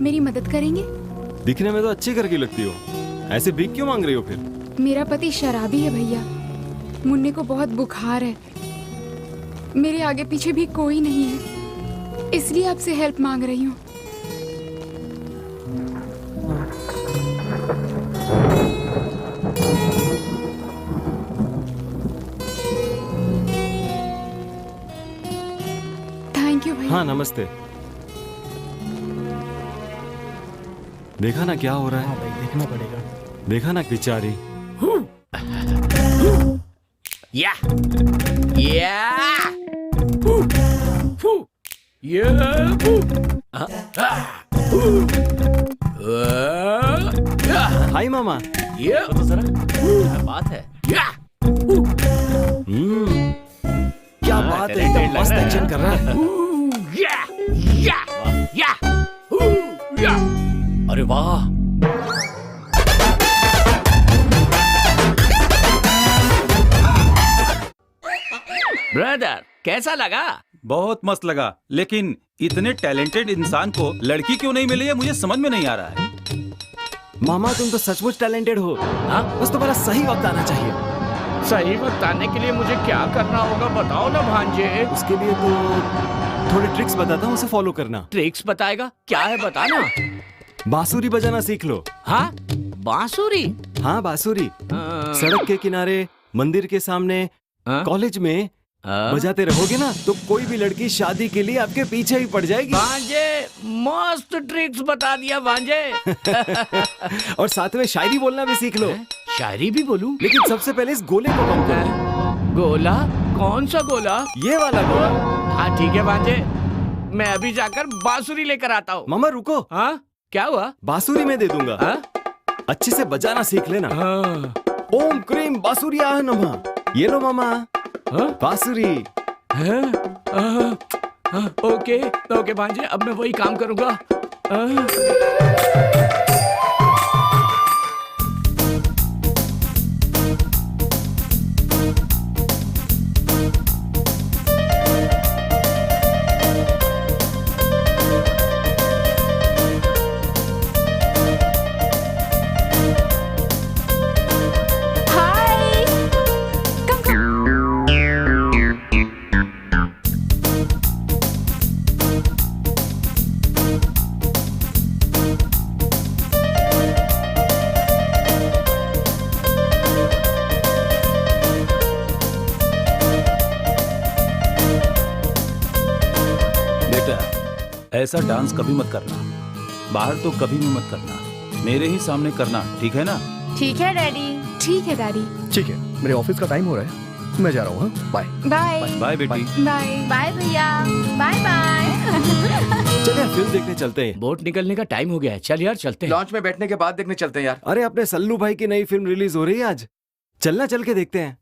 आप मेरी मदद करेंगे? दिखने में तो अच्छी घर की लगती हो, ऐसे भीख क्यों मांग रही हो फिर? मेरा पति शराबी है भैया। मुन्ने को बहुत बुखार है। मेरे आगे पीछे भी कोई नहीं है, इसलिए आपसे हेल्प मांग रही हूँ। थैंक यू भैया। हाँ नमस्ते। देखा ना क्या हो रहा है? हाँ भाई, देखना पड़ेगा। देखा ना बेचारी। या या हाय मामा। तो जरा क्या बात है। क्या बात है, एकदम मस्त एक्शन कर रहा है। अरे वाह, ब्रदर कैसा लगा? बहुत मस्त लगा, लेकिन इतने टैलेंटेड इंसान को लड़की क्यों नहीं मिली है मुझे समझ में नहीं आ रहा है। मामा तुम तो सचमुच टैलेंटेड हो। हाँ? बस तुम्हारा सही वक्त आना चाहिए। सही वक्त आने के लिए मुझे क्या करना होगा बताओ ना भांजे। उसके लिए तो थोड़े ट्रिक्स बताता हूँ, उसे फॉलो करना। ट्रिक्स बताएगा? क्या है बताना। बांसुरी बजाना सीख लो। हाँ बांसुरी? हाँ बांसुरी। हाँ। सड़क के किनारे, मंदिर के सामने, हाँ? कॉलेज में बजाते रहोगे ना तो कोई भी लड़की शादी के लिए आपके पीछे ही पड़ जाएगी। भांजे मस्त ट्रिक्स बता दिया भांजे। और साथ में शायरी बोलना भी सीख लो। शायरी भी बोलूं? लेकिन सबसे पहले इस गोले को कम करो। गोला? कौन सा गोला? ये वाला गोला। हाँ ठीक है भांजे, मैं अभी जाकर बांसुरी लेकर आता हूँ। मामा रुको। हाँ क्या हुआ? बांसुरी में दे दूंगा। हाँ? अच्छे से बजाना सीख लेना। हाँ। ओम क्रीम बांसुरिया नमः। ये लो मामा। हाँ? बांसुरी। हाँ? ओके ओके भांजे, अब मैं वही काम करूंगा। हाय, कम कम। बेटा, ऐसा डांस कभी मत करना, बाहर तो कभी भी मत करना, मेरे ही सामने करना, ठीक है ना? ठीक है डैडी। ठीक है डैडी। ठीक है, मेरे ऑफिस का टाइम हो रहा है, मैं जा रहा हूँ। हाँ, बाय। बाय बाय बेटी। बाय। बाय भैया। Bye bye. चलिए फिल्म देखने चलते हैं। बोट निकलने का टाइम हो गया है, चल यार चलते हैं। लॉन्च में बैठने के बाद देखने चलते हैं यार। अरे अपने सल्लू भाई की नई फिल्म रिलीज हो रही है आज, चलना, चल के देखते हैं।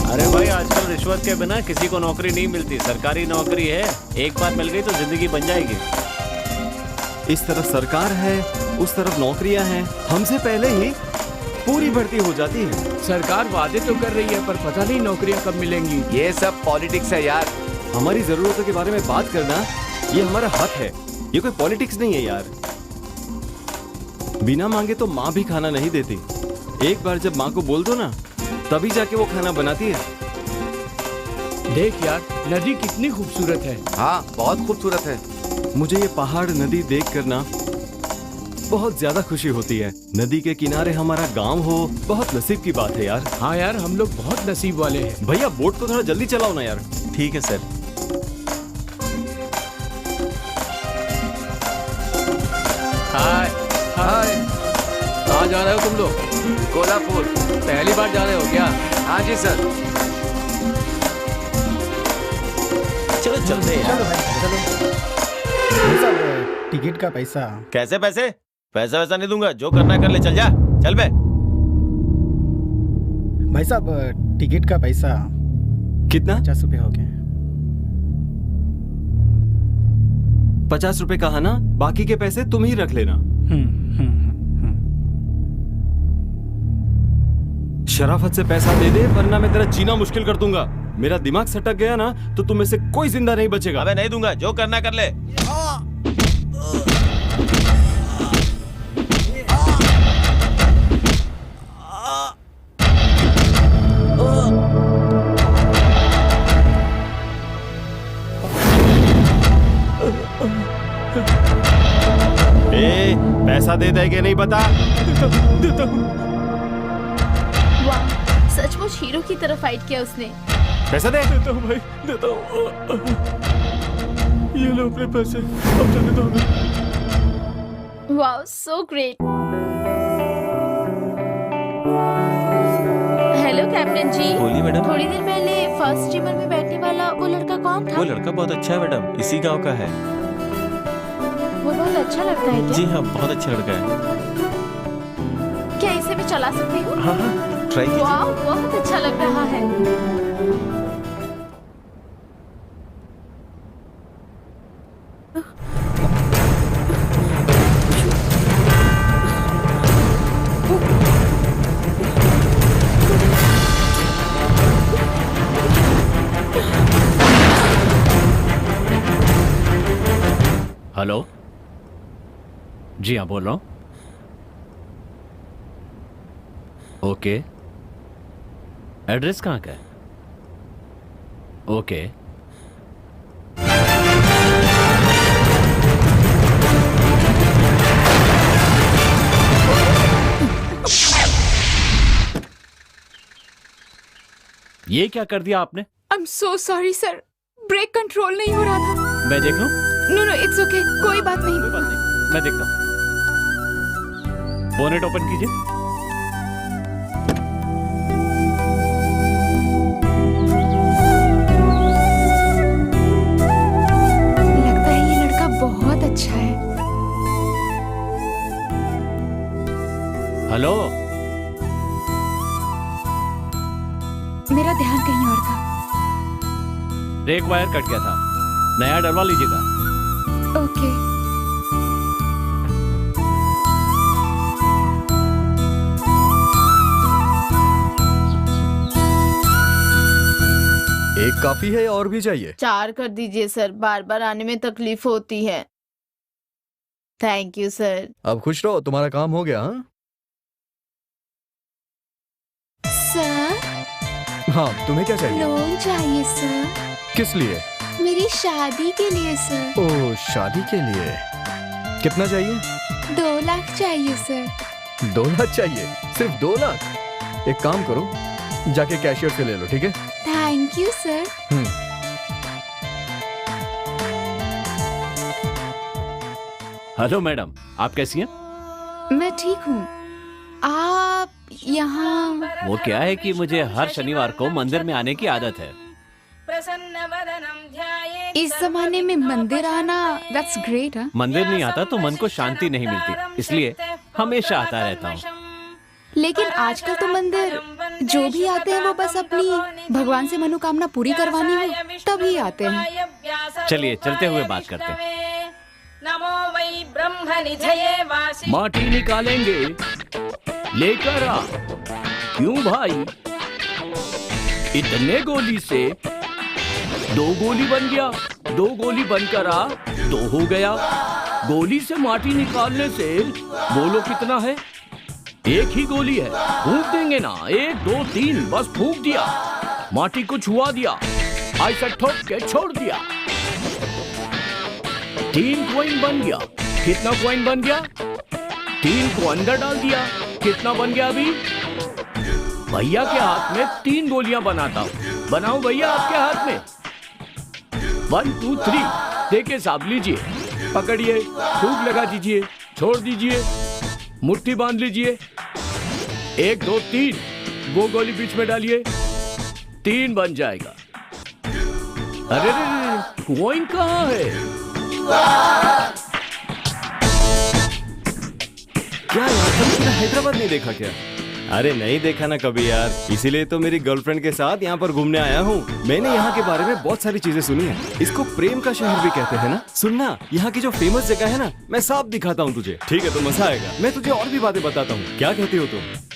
अरे भाई आजकल रिश्वत के बिना किसी को नौकरी नहीं मिलती। सरकारी नौकरी है, एक बार मिल गई तो जिंदगी बन जाएगी। इस तरफ सरकार है, उस तरफ नौकरियां हैं, हमसे पहले ही पूरी भर्ती हो जाती है। सरकार वादे तो कर रही है पर पता नहीं नौकरियां कब मिलेंगी। ये सब पॉलिटिक्स है यार। हमारी जरूरतों के बारे में बात करना ये हमारा हक है, ये कोई पॉलिटिक्स नहीं है यार। बिना मांगे तो माँ भी खाना नहीं देती, एक बार जब माँ को बोल दो ना तभी जाके वो खाना बनाती है। देख यार, नदी कितनी खूबसूरत है। हाँ बहुत खूबसूरत है। मुझे ये पहाड़ नदी देख कर ना बहुत ज्यादा खुशी होती है। नदी के किनारे हमारा गांव हो, बहुत नसीब की बात है यार। हाँ यार, हम लोग बहुत नसीब वाले हैं। भैया बोट को थोड़ा जल्दी चलाओ ना यार। ठीक है सर। हाय हाय, कहाँ जा रहे हो तुम लोग? कोल्हापुर। पहली बार जा रहे हो क्या? हाँ जी सर। चलो चलते हैं यार। भाई साहब, टिकट का पैसा। कैसे पैसे? पैसा वैसा नहीं दूंगा, जो करना है कर ले, चल जा, चल बे। भाई साहब, टिकट का पैसा। कितना? 50 रुपये हो गए। 50 रुपए कहा ना, बाकी के पैसे तुम ही रख लेना। शराफत से पैसा दे दे, वरना मैं तेरा जीना मुश्किल कर दूंगा। मेरा दिमाग सटक गया ना तो तुम में से कोई जिंदा नहीं बचेगा। अबे नहीं दूंगा, जो करना कर ले। ए, पैसा दे दे के नहीं पता? देता हूँ। वाह, सचमुच हीरो की तरह फाइट किया उसने। पैसा दे। देता हूँ भाई, देता हूँ। ये लो अपने पैसे, अब जाने दो हमें। वाह, सो ग्रेट। हेलो कैप्टन जी। बोलिए मैडम। थोड़ी देर पहले फर्स्ट स्टीमर में बैठने वाला वो लड़का कौन था? वो लड़का बहुत अच्छा है मैडम, इसी गांव का है। वो बहुत अच्छा लगता है क्या? जी हाँ, बहुत अच्छा लड़का है। क्या इसे मैं चला सकती हूँ? हाँ हाँ, ट्राई कीजिए। वाह, बहुत अच्छा लग रहा है। हेलो, जी हाँ बोल रहा हूँ। ओके, एड्रेस कहाँ का है? ओके, ये क्या कर दिया आपने? I am so sorry sir, brake control नहीं हो रहा था। मैं देख लूं? नो नो, इट्स ओके, कोई बात नहीं। कोई बात नहीं, मैं देखता हूँ। बोनेट ओपन कीजिए। लगता है ये लड़का बहुत अच्छा है। हेलो, मेरा ध्यान कहीं और था। एक वायर कट गया था, नया डलवा लीजिएगा। ओके। एक काफी है या और भी चाहिए? 4 कर दीजिए सर, बार बार आने में तकलीफ होती है। Thank you sir. अब खुश रहो, तुम्हारा काम हो गया। हाँ सर, हाँ, तुम्हें क्या चाहिए? लोन चाहिए सर, किस लिए? मेरी शादी के लिए सर। ओह, शादी के लिए। कितना चाहिए? 2 लाख चाहिए सर। 2 लाख चाहिए? सिर्फ 2 लाख? एक काम करो, जाके कैशियर से ले लो, ठीक है? Thank you sir. Hello madam, आप कैसी हैं? मैं ठीक हूँ। आप यहाँ? वो क्या है कि मुझे हर शनिवार को मंदिर में आने की आदत है। इस जमाने में मंदिर आना, दैट्स ग्रेट। मंदिर नहीं आता तो मन को शांति नहीं मिलती, इसलिए हमेशा आता रहता हूँ। लेकिन आजकल तो मंदिर जो भी आते हैं वो बस अपनी भगवान से मनोकामना पूरी करवानी हो तभी आते हैं। चलिए चलते हुए बात करते हैं। माटी निकालेंगे, लेकर आ। क्यों भाई, इतने गोली से 2 गोली बन गया, 2 गोली बनकर आ 2 हो गया। गोली से माटी निकालने से बोलो कितना है? 1 ही गोली है, फूंक देंगे ना। 1 2 3, बस फूंक दिया, माटी को छुआ दिया, ऐसा ठोक के छोड़ दिया। 3 कॉइन बन गया। कितना कॉइन बन गया? 3 को अंदर डाल दिया, कितना बन गया अभी? भैया के हाथ में 3 गोलियां बनाता हूँ। बनाओ भैया आपके हाथ में। 1 2 3, देखे साहब, लीजिए, पकड़िए, फूंक लगा दीजिए, छोड़ दीजिए, मुट्ठी बांध लीजिए। 1 2 3, वो गोली बीच में डालिए, 3 बन जाएगा। अरे कॉइन कहाँ है? क्या यार, तुमने हैदराबाद नहीं देखा क्या? अरे नहीं देखा ना कभी यार, इसीलिए तो मेरी गर्लफ्रेंड के साथ यहाँ पर घूमने आया हूँ। मैंने यहाँ के बारे में बहुत सारी चीजें सुनी है। इसको प्रेम का शहर भी कहते हैं ना। सुनना, यहाँ की जो फेमस जगह है ना, मैं सब दिखाता हूँ तुझे। ठीक है, तो मजा आएगा। मैं तुझे और भी बातें बताता हूँ, क्या कहती हो तुम?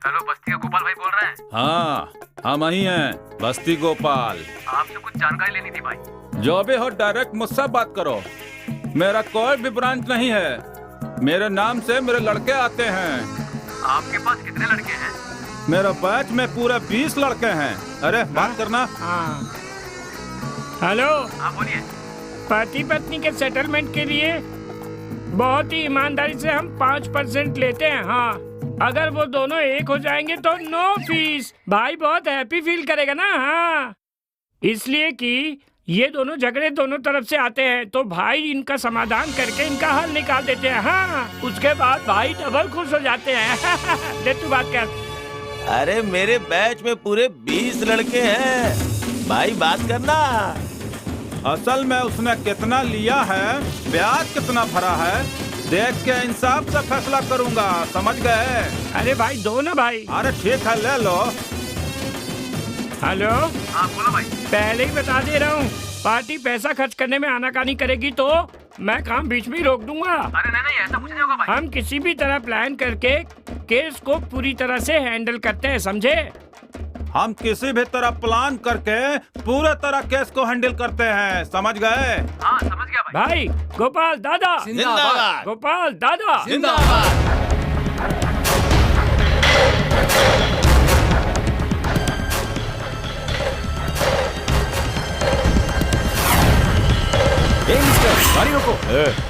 हेलो, बस्ती का गोपाल भाई बोल रहे हैं? हाँ, हम ही हैं, बस्ती गोपाल। आपसे कुछ जानकारी लेनी थी भाई। जो भी हो डायरेक्ट मुझसे बात करो। मेरा कोई भी ब्रांच नहीं है। मेरे नाम से मेरे लड़के आते हैं। आपके पास कितने लड़के हैं? मेरे बैच में पूरे 20 लड़के हैं। अरे बात करना। हेलो, हाँ बोलिए। पति पत्नी के सेटलमेंट के लिए बहुत ही ईमानदारी से हम 5% लेते हैं। हाँ, अगर वो दोनों एक हो जाएंगे तो नो फीस। भाई बहुत हैप्पी फील करेगा ना। हाँ, इसलिए कि ये दोनों झगड़े दोनों तरफ से आते हैं, तो भाई इनका समाधान करके इनका हल निकाल देते हैं। हाँ, उसके बाद भाई डबल खुश हो जाते हैं। दे तू बात कर। अरे मेरे बैच में पूरे 20 लड़के हैं, भाई बात करना। असल में उसने कितना लिया है, ब्याज कितना भरा है, देख के इंसाफ से फैसला करूंगा, समझ गए? अरे भाई दो ना भाई। अरे ठीक है, ले लो। हेलो, हाँ बोलो भाई। पहले ही बता दे रहा हूँ, पार्टी पैसा खर्च करने में आनाकानी करेगी तो मैं काम बीच में रोक दूंगा। अरे नहीं, ऐसा कुछ नहीं होगा भाई। हम किसी भी तरह प्लान करके केस को पूरी तरह से हैंडल करते हैं, समझे? हम किसी भी तरह प्लान करके पूरे तरह केस को हैंडल करते हैं, समझ गए? हाँ समझ गया भाई। भाई गोपाल दादा जिंदाबाद। गोपाल दादा जिंदाबाद। इंस्पेक्टर इंस्पेक्टर गाड़ी रोको।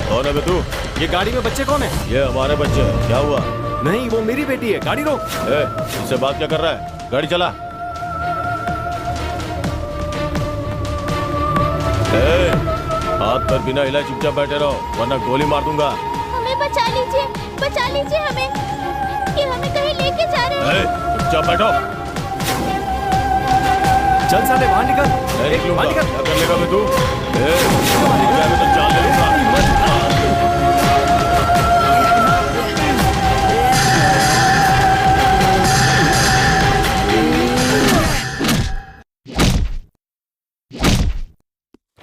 कौन है बे तू? ये गाड़ी में बच्चे कौन है? ये हमारे बच्चे हैं। क्या हुआ? नहीं, वो मेरी बेटी है। गाड़ी रोक। इससे बात क्या कर रहा है? गाड़ी चला। हाथ पर बिना हिलाए चुपचाप बैठे रहो वरना गोली मार दूंगा। हमें बचा लीजिए हमें, ये हमें कहीं लेके जा रहे हैं। चुपचाप बैठो। चल साले बाहर निकल। बाहर निकल। क्या कर लेगा बे तू? मैं तो जान ले लूंगा।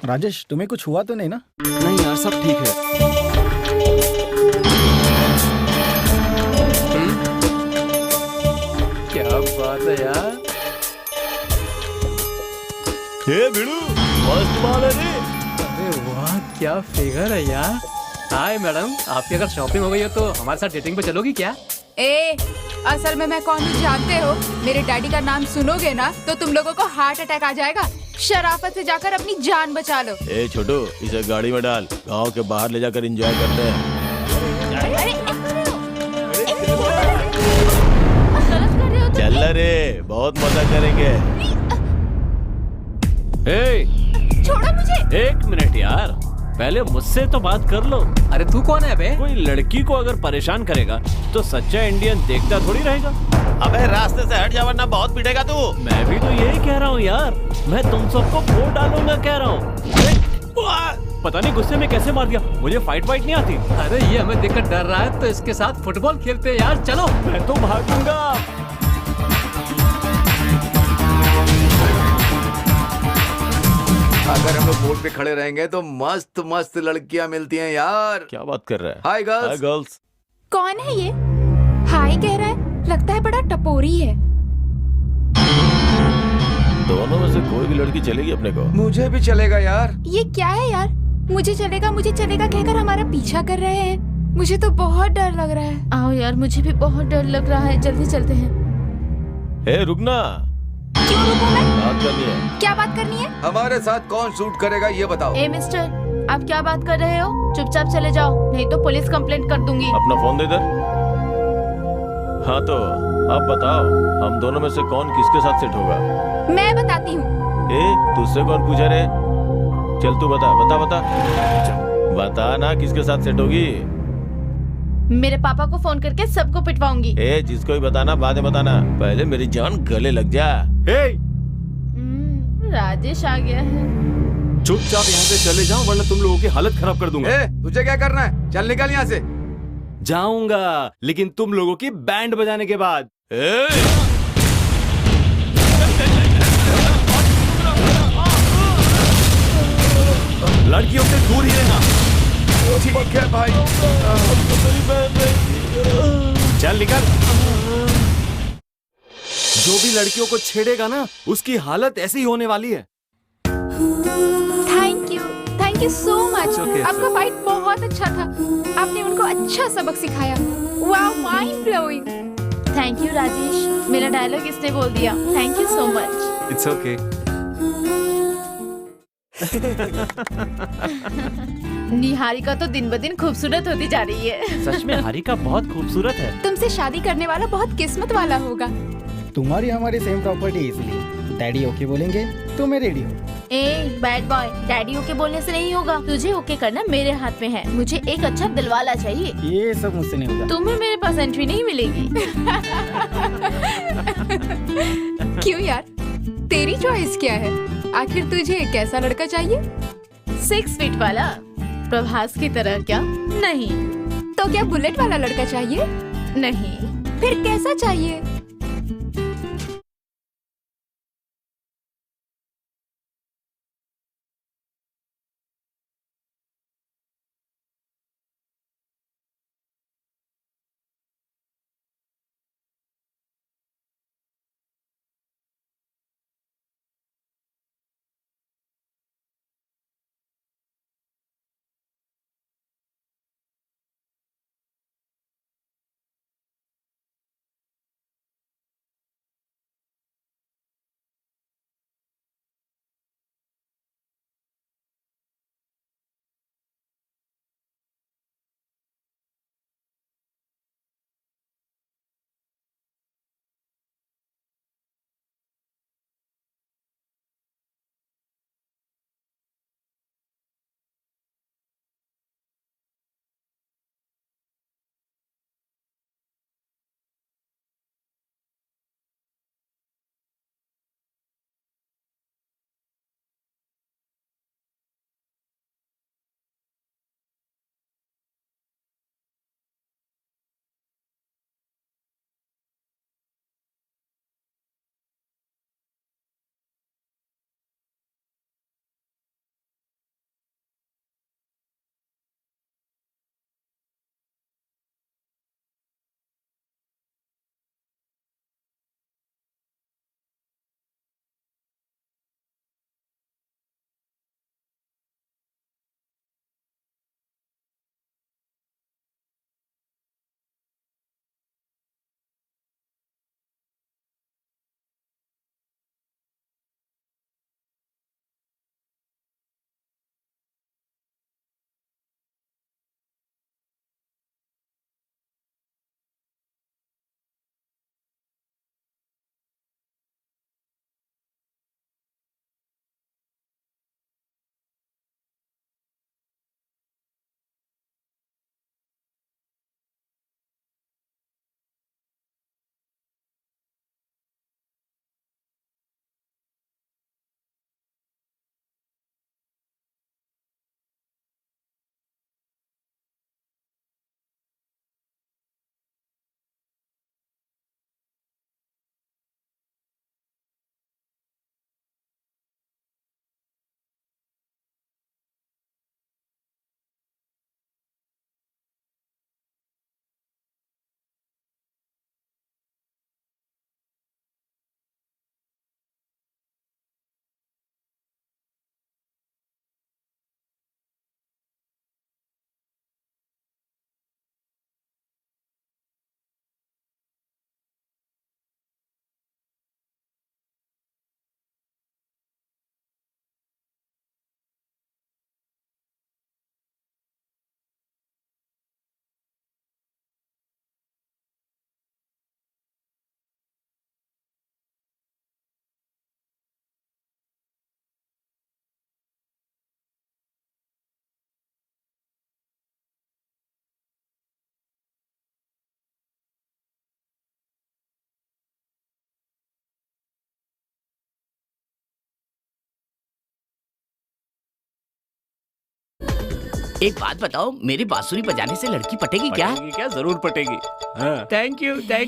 राजेश, तुम्हें कुछ हुआ तो नहीं ना? नहीं यार, सब ठीक है। क्या बात है यार। भिड़ू, मस्त माल है रे। अरे वाह, क्या फिगर है यार। हाय मैडम, आपकी अगर शॉपिंग हो गई हो तो हमारे साथ डेटिंग पे चलोगी क्या? ए, असल में मैं कौन हूँ जानते हो? मेरे डैडी का नाम सुनोगे ना तो तुम लोगों को हार्ट अटैक आ जाएगा। शराफत से जाकर अपनी जान बचा लो। ए छोटू, इसे गाड़ी में डाल, गांव के बाहर ले जाकर एंजॉय करते हैं। चल रे, बहुत मजा करेंगे। छोड़ो मुझे। एक मिनट यार, पहले मुझसे तो बात कर लो। अरे तू कौन है बे? कोई लड़की को अगर परेशान करेगा तो सच्चा इंडियन देखता थोड़ी रहेगा। अबे रास्ते से हट जा वरना बहुत पिटेगा तू। मैं भी तो यही कह रहा हूँ यार, मैं तुम सबको वोट डालूंगा कह रहा हूँ। पता नहीं गुस्से में कैसे मार दिया। मुझे फाइट नहीं आती। अरे ये हमें देखकर डर रहा है तो इसके साथ फुटबॉल खेलते हैं यार, चलो। मैं तो भागूंगा। अगर हम लोग बोर्ड पे खड़े रहेंगे तो मस्त मस्त लड़कियां मिलती हैं यार। क्या बात कर रहा है? Hi girls. Hi girls. कौन है ये? हाय कह रहा है, लगता है बड़ा टपोरी है। दोनों में से कोई भी लड़की चलेगी अपने को? मुझे भी चलेगा यार। ये क्या है यार? मुझे चलेगा कहकर हमारा पीछा कर रहे हैं। मुझे तो बहुत डर लग रहा है। आओ यार, मुझे भी बहुत डर लग रहा है, जल्दी चलते हैं। रुकना। क्यों रुकूं मैं? बात करनी है। क्या बात करनी है? हमारे साथ कौन शूट करेगा ये बताओ। ए मिस्टर, आप क्या बात कर रहे हो? चुपचाप चले जाओ, नहीं तो पुलिस कंप्लेंट कर दूंगी। अपना फोन दे इधर। हाँ तो अब बताओ, हम दोनों में से कौन किसके साथ सेट होगा? मैं बताती हूँ। तुझसे कौन पूछा रे? चल तू बता बता बता बता ना, किसके साथ सेट होगी? मेरे पापा को फोन करके सबको पिटवाऊंगी। जिसको भी बताना बाद में बताना, पहले मेरी जान गले लग जा। राजेश आ गया है। चुपचाप यहाँ से चले जाओ वरना तुम लोगों की हालत खराब कर दूंगा। तुझे क्या करना है? चल निकल यहाँ से। जाऊंगा, लेकिन तुम लोगों की बैंड बजाने के बाद। लड़कियों से दूर ही रहना। ठीक है भाई। चल निकल। जो भी लड़कियों को छेड़ेगा ना, उसकी हालत ऐसी ही होने वाली है। Thank you so much. आपका फाइट बहुत अच्छा था। आपने उनको अच्छा सबक सिखाया। Wow, mind blowing. Thank you Rajesh, मेरा डायलॉग इसने बोल दिया। Thank you so much. It's okay. Niharika तो दिन ब दिन खूबसूरत होती जा रही है। सच में हारिका बहुत खूबसूरत है। तुमसे शादी करने वाला बहुत किस्मत वाला होगा। तुम्हारी हमारी सेम प्रॉपर्टी, इसलिए डैडी ओके बोलेंगे तो मैं रेडी हूँ। बैड बॉय, डैडी ओके बोलने से नहीं होगा, तुझे ओके करना मेरे हाथ में है। मुझे एक अच्छा दिलवाला चाहिए। ये सब मुझसे नहीं होगा। तुम्हें मेरे पास एंट्री नहीं मिलेगी। क्यों यार, तेरी चॉइस क्या है? आखिर तुझे कैसा लड़का चाहिए? 6 फीट वाला, प्रभास की तरह क्या? नहीं। तो क्या बुलेट वाला लड़का चाहिए? नहीं। फिर कैसा चाहिए? एक बात बताओ, मेरी बांसुरी बजाने से लड़की पटेगी क्या? पटेगी क्या? जरूर पटेगी। हाँ। Thank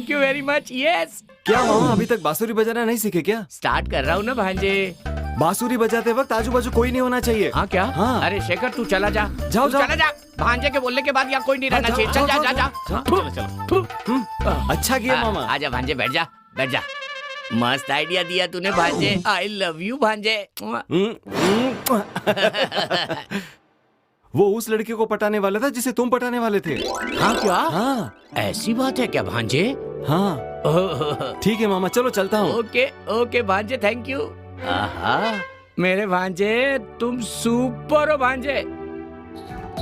you very much. Yes. क्या मामा अभी तक बांसुरी बजाना नहीं सीखे क्या? स्टार्ट कर रहा हूँ ना भांजे। बांसुरी बजाते वक्त आजू बाजू कोई नहीं होना चाहिए। हाँ क्या? हाँ। अरे शेखर तू चला जा। जाओ, तू जाओ। चला जा। भांजे के बोलने के बाद यहाँ कोई नहीं रहना चाहिए। चल जा जा जा। अच्छा किया मामा। आजा भांजे, बैठ जा बैठ जा। मस्त आइडिया दिया तूने भांजे। आई लव यू भांजे। वो उस लड़के को पटाने वाला था जिसे तुम पटाने वाले थे। हाँ क्या? हाँ। ऐसी बात है क्या भांजे? हाँ। ठीक है मामा, चलो चलता हूँ। ओके ओके भांजे, थैंक यू। आहा, मेरे भांजे तुम सुपर हो भांजे।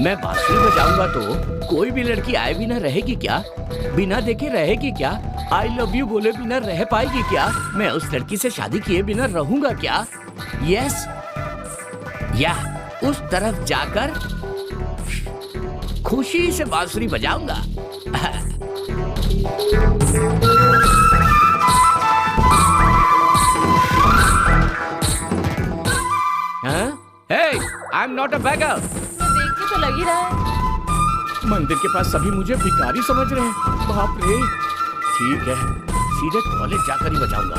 मैं बांसुरी बजाऊंगा तो कोई भी लड़की आए बिना रहेगी क्या? बिना देखे रहेगी क्या? आई लव यू बोले बिना रह पाएगी क्या? मैं उस लड़की से शादी किए बिना रहूंगा क्या? यस, या उस तरफ जाकर खुशी से बांसुरी बजाऊंगा। Hey, I'm not a beggar. देख के तो लग ही रहा है। मंदिर के पास सभी मुझे भिखारी समझ रहे हैं। बाप रे। ठीक है, सीधे कॉलेज जाकर ही बजाऊंगा।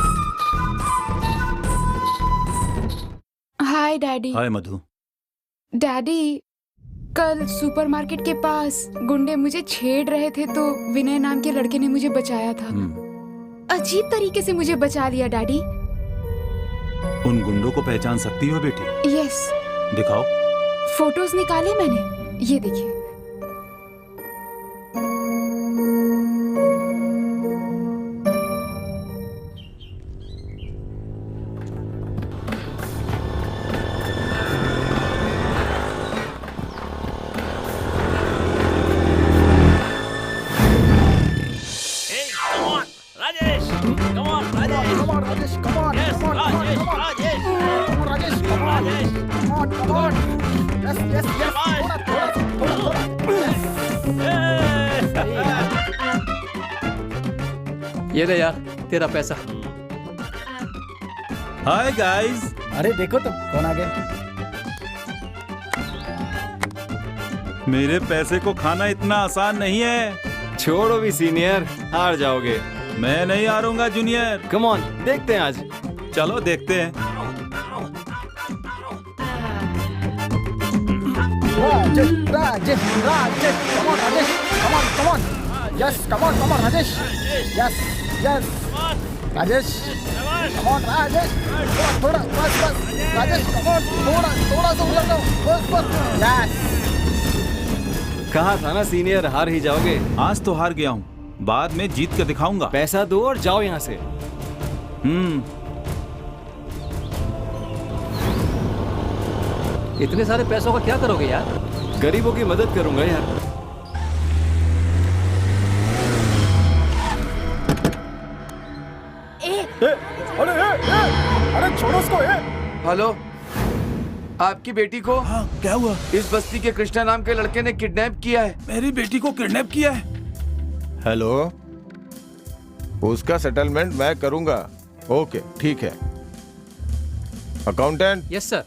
Hi daddy. Hi Madhu. Daddy, कल सुपरमार्केट के पास गुंडे मुझे छेड़ रहे थे तो विनय नाम के लड़के ने मुझे बचाया था। अजीब तरीके से मुझे बचा लिया डैडी। उन गुंडों को पहचान सकती हो बेटी? यस। दिखाओ। फोटोज निकाले मैंने, ये देखिए। ये ले यार तेरा पैसा। Hi guys. अरे देखो तो कौन आ गया। मेरे पैसे को खाना इतना आसान नहीं है। छोड़ो भी सीनियर, हार जाओगे। मैं नहीं हारूंगा जूनियर। कम ऑन, देखते हैं आज। चलो देखते हैं। Rajesh, Rajesh, Rajesh, come on, Rajesh, come on, come on, yes, come on, Rajesh, yes, yes, Rajesh, come on, Rajesh, थोड़ा, बस, राजेश, come on, थोड़ा सा उधर जाओ, बस, yes। कहा था ना सीनियर, हार ही जाओगे। आज तो हार गया हूँ, बाद में जीत के दिखाऊंगा। पैसा दो और जाओ यहाँ से। इतने सारे पैसों का क्या करोगे यार? गरीबों की मदद करूंगा यार। अरे छोड़ो उसको। हेलो, आपकी बेटी को? हाँ, क्या हुआ? इस बस्ती के कृष्णा नाम के लड़के ने किडनैप किया है। मेरी बेटी को किडनैप किया है? हेलो, उसका सेटलमेंट मैं करूंगा। ओके ठीक है। अकाउंटेंट। Yes sir.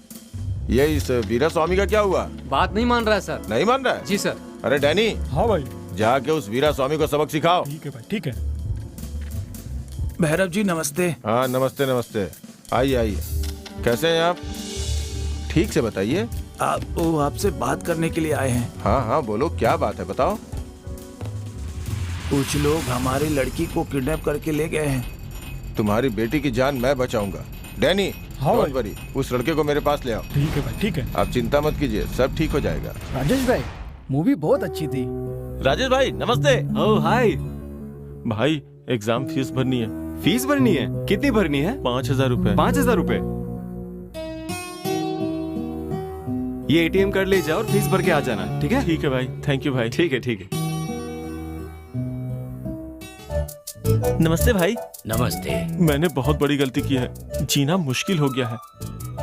ये इस वीरा स्वामी का क्या हुआ? बात नहीं मान रहा है सर। नहीं मान रहा है? जी सर। अरे डैनी। हाँ भाई। जाके उस वीरा स्वामी को सबक सिखाओ। ठीक है भाई, ठीक है। भैरव जी नमस्ते। हाँ नमस्ते नमस्ते। आइए आइए। कैसे हैं आप? ठीक से बताइए। वो आपसे बात करने के लिए आए हैं। हाँ हाँ बोलो, क्या बात है बताओ। कुछ लोग हमारी लड़की को किडनैप करके ले गए हैं। तुम्हारी बेटी की जान मैं बचाऊंगा। डैनी, हाँ डोंट वरी, उस लड़के को मेरे पास ले आओ। ठीक है भाई, ठीक है। आप चिंता मत कीजिए, सब ठीक हो जाएगा। राजेश भाई, मूवी बहुत अच्छी थी। राजेश भाई नमस्ते। ओह हाय। भाई एग्जाम फीस भरनी है। फीस भरनी है? कितनी भरनी है? 5,000 रुपए। 5,000 रुपए? ये ATM कार्ड ले जाओ और फीस भर के आ जाना, ठीक है? ठीक है भाई, थैंक यू भाई। ठीक है ठीक है। नमस्ते भाई। नमस्ते। मैंने बहुत बड़ी गलती की है, जीना मुश्किल हो गया है।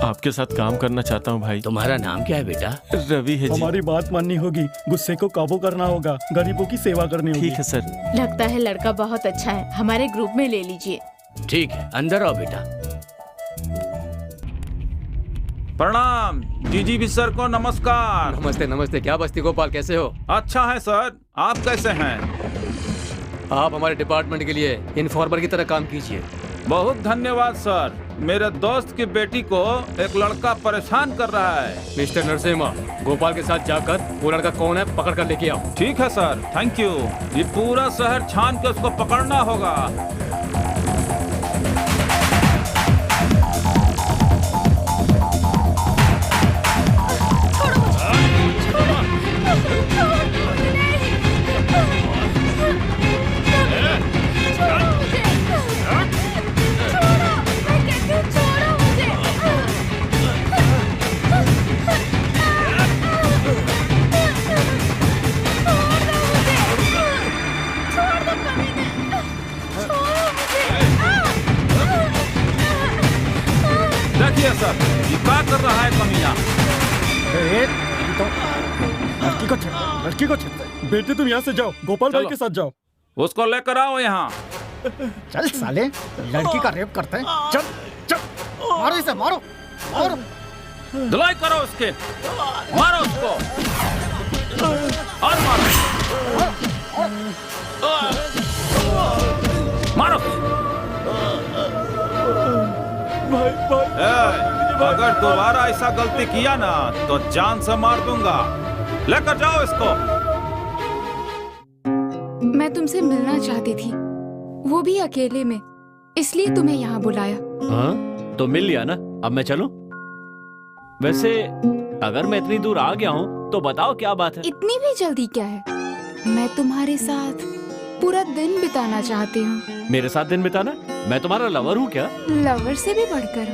आपके साथ काम करना चाहता हूँ भाई। तुम्हारा नाम क्या है बेटा? रवि है जी। हमारी बात माननी होगी, गुस्से को काबू करना होगा, गरीबों की सेवा करनी होगी। ठीक है सर। लगता है लड़का बहुत अच्छा है, हमारे ग्रुप में ले लीजिए। ठीक है, अंदर आओ बेटा। प्रणाम। जीजीबी सर को नमस्कार। नमस्ते नमस्ते। क्या बस्ती गोपाल, कैसे हो? अच्छा है सर, आप कैसे हैं? आप हमारे डिपार्टमेंट के लिए इन्फॉर्मर की तरह काम कीजिए। बहुत धन्यवाद सर। मेरे दोस्त की बेटी को एक लड़का परेशान कर रहा है। मिस्टर नरसिम्हा, गोपाल के साथ जाकर वो लड़का कौन है पकड़ कर लेके आओ। ठीक है सर, थैंक यू। ये पूरा शहर छान के उसको पकड़ना होगा। देखिए सर, ये क्या कर रहा है कमीना। लड़की को बेटे तुम यहाँ से जाओ, गोपाल भाई के साथ जाओ। उसको लेकर आओ यहाँ। चल साले, लड़की का रेप करते हैं। चल चल, मारो इसे, मारो मारो। धुलाई करो उसके, मारो उसको और मारो मारो। अगर दोबारा ऐसा गलती किया ना तो जान से मार दूंगा। लेकर जाओ इसको। मैं तुमसे मिलना चाहती थी, वो भी अकेले में, इसलिए तुम्हें यहाँ बुलाया। हाँ, तो मिल लिया ना, अब मैं चलूं? वैसे अगर मैं इतनी दूर आ गया हूँ तो बताओ क्या बात है? इतनी भी जल्दी क्या है? मैं तुम्हारे साथ पूरा दिन बिताना चाहती हूँ। मेरे साथ दिन बिताना? मैं तुम्हारा लवर हूँ क्या? लवर से भी बढ़कर।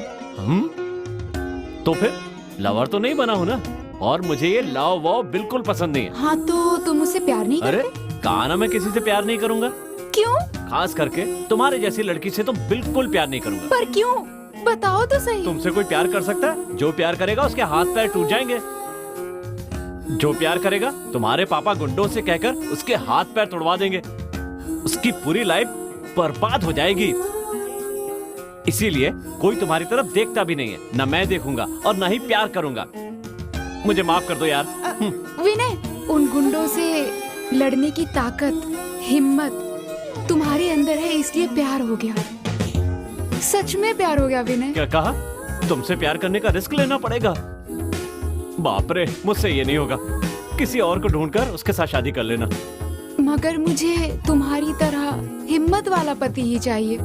तो फिर लवर तो नहीं बना हूँ ना, और मुझे ये लव वव बिल्कुल पसंद नहीं है। हाँ तो तुम मुझसे प्यार नहीं करते? अरे कहा ना मैं किसी से प्यार नहीं करूँगा। क्यों? खास करके तुम्हारे जैसी लड़की से तो बिल्कुल प्यार नहीं करूँगा। पर क्यों? बताओ तो सही। तुमसे कोई प्यार कर सकता है? जो प्यार करेगा उसके हाथ पैर टूट जाएंगे। जो प्यार करेगा तुम्हारे पापा गुंडों से कहकर उसके हाथ पैर तोड़वा देंगे। उसकी पूरी लाइफ बर्बाद हो जाएगी। इसीलिए कोई तुम्हारी तरफ देखता भी नहीं है, ना मैं देखूंगा और ना ही प्यार करूंगा। मुझे माफ कर दो यार। विनय, उन गुंडों से लड़ने की ताकत, हिम्मत तुम्हारे अंदर है, इसलिए प्यार हो गया। सच में प्यार हो गया विनय। क्या कहा? तुमसे प्यार करने का रिस्क लेना पड़ेगा? बाप रे, मुझसे ये नहीं होगा। किसी और को ढूंढकर उसके साथ शादी कर लेना। मगर मुझे तुम्हारी तरह हिम्मत वाला पति ही चाहिए,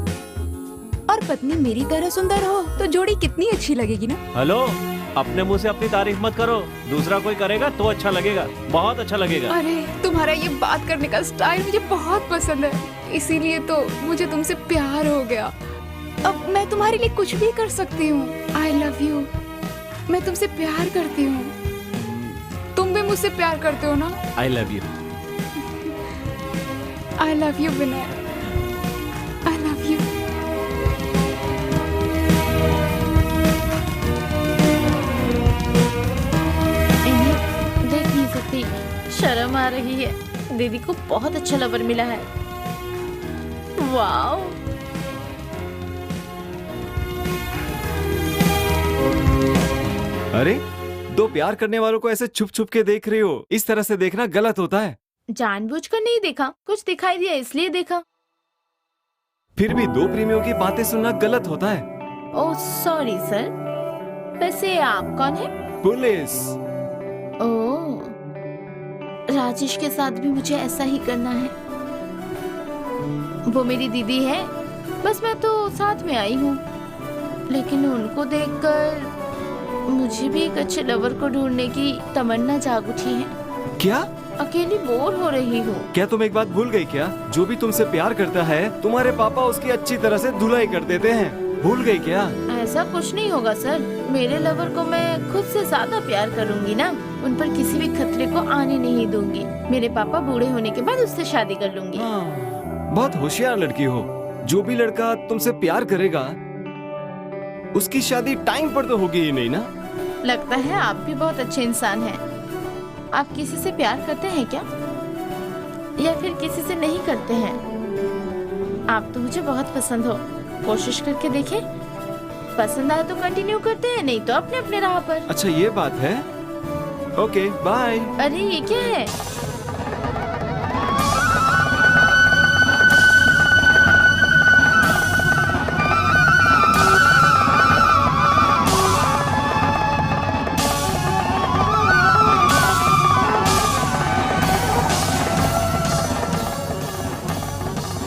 और पत्नी मेरी तरह सुंदर हो तो जोड़ी कितनी अच्छी लगेगी ना। हेलो, अपने मुंह से अपनी तारीफ मत करो। दूसरा कोई करेगा तो अच्छा लगेगा, बहुत अच्छा लगेगा। अरे तुम्हारा ये बात करने का स्टाइल मुझे बहुत पसंद है, इसीलिए तो मुझे तुमसे प्यार हो गया। अब मैं तुम्हारे लिए कुछ भी कर सकती हूँ। I love you. मैं तुमसे प्यार करती हूँ। तुम भी मुझसे प्यार करते हो ना? I love you. I love you Vinay. I love you. देख नहीं सकती, शर्म आ रही है। दीदी को बहुत अच्छा लवर मिला है। वाओ। अरे, दो प्यार करने वालों को ऐसे छुप छुप के देख रही हो, इस तरह से देखना गलत होता है। जानबूझकर नहीं देखा, कुछ दिखाई दिया इसलिए देखा। फिर भी दो प्रेमियों की बातें सुनना गलत होता है। Oh sorry sir. वैसे आप कौन है? पुलिस। ओह, राजेश के साथ भी मुझे ऐसा ही करना है। वो मेरी दीदी है, बस मैं तो साथ में आई हूँ। लेकिन उनको देखकर मुझे भी एक अच्छे लवर को ढूंढने की तमन्ना जाग उठी है। क्या? अकेली बोर हो रही हूँ। क्या तुम एक बात भूल गई क्या? जो भी तुमसे प्यार करता है तुम्हारे पापा उसकी अच्छी तरह से धुलाई कर देते हैं। भूल गई क्या? ऐसा कुछ नहीं होगा सर। मेरे लवर को मैं खुद से ज्यादा प्यार करूंगी ना, उन पर किसी भी खतरे को आने नहीं दूंगी। मेरे पापा बूढ़े होने के बाद उससे शादी कर लूंगी। बहुत होशियार लड़की हो। जो भी लड़का तुमसे प्यार करेगा उसकी शादी टाइम पर तो होगी ही नहीं ना। लगता है आप भी बहुत अच्छे इंसान हैं। आप किसी से प्यार करते हैं क्या, या फिर किसी से नहीं करते हैं? आप तो मुझे बहुत पसंद हो। कोशिश करके देखें। पसंद आए तो कंटिन्यू करते हैं, नहीं तो अपने अपने राह पर। अच्छा ये बात है। Okay bye. अरे ये क्या है?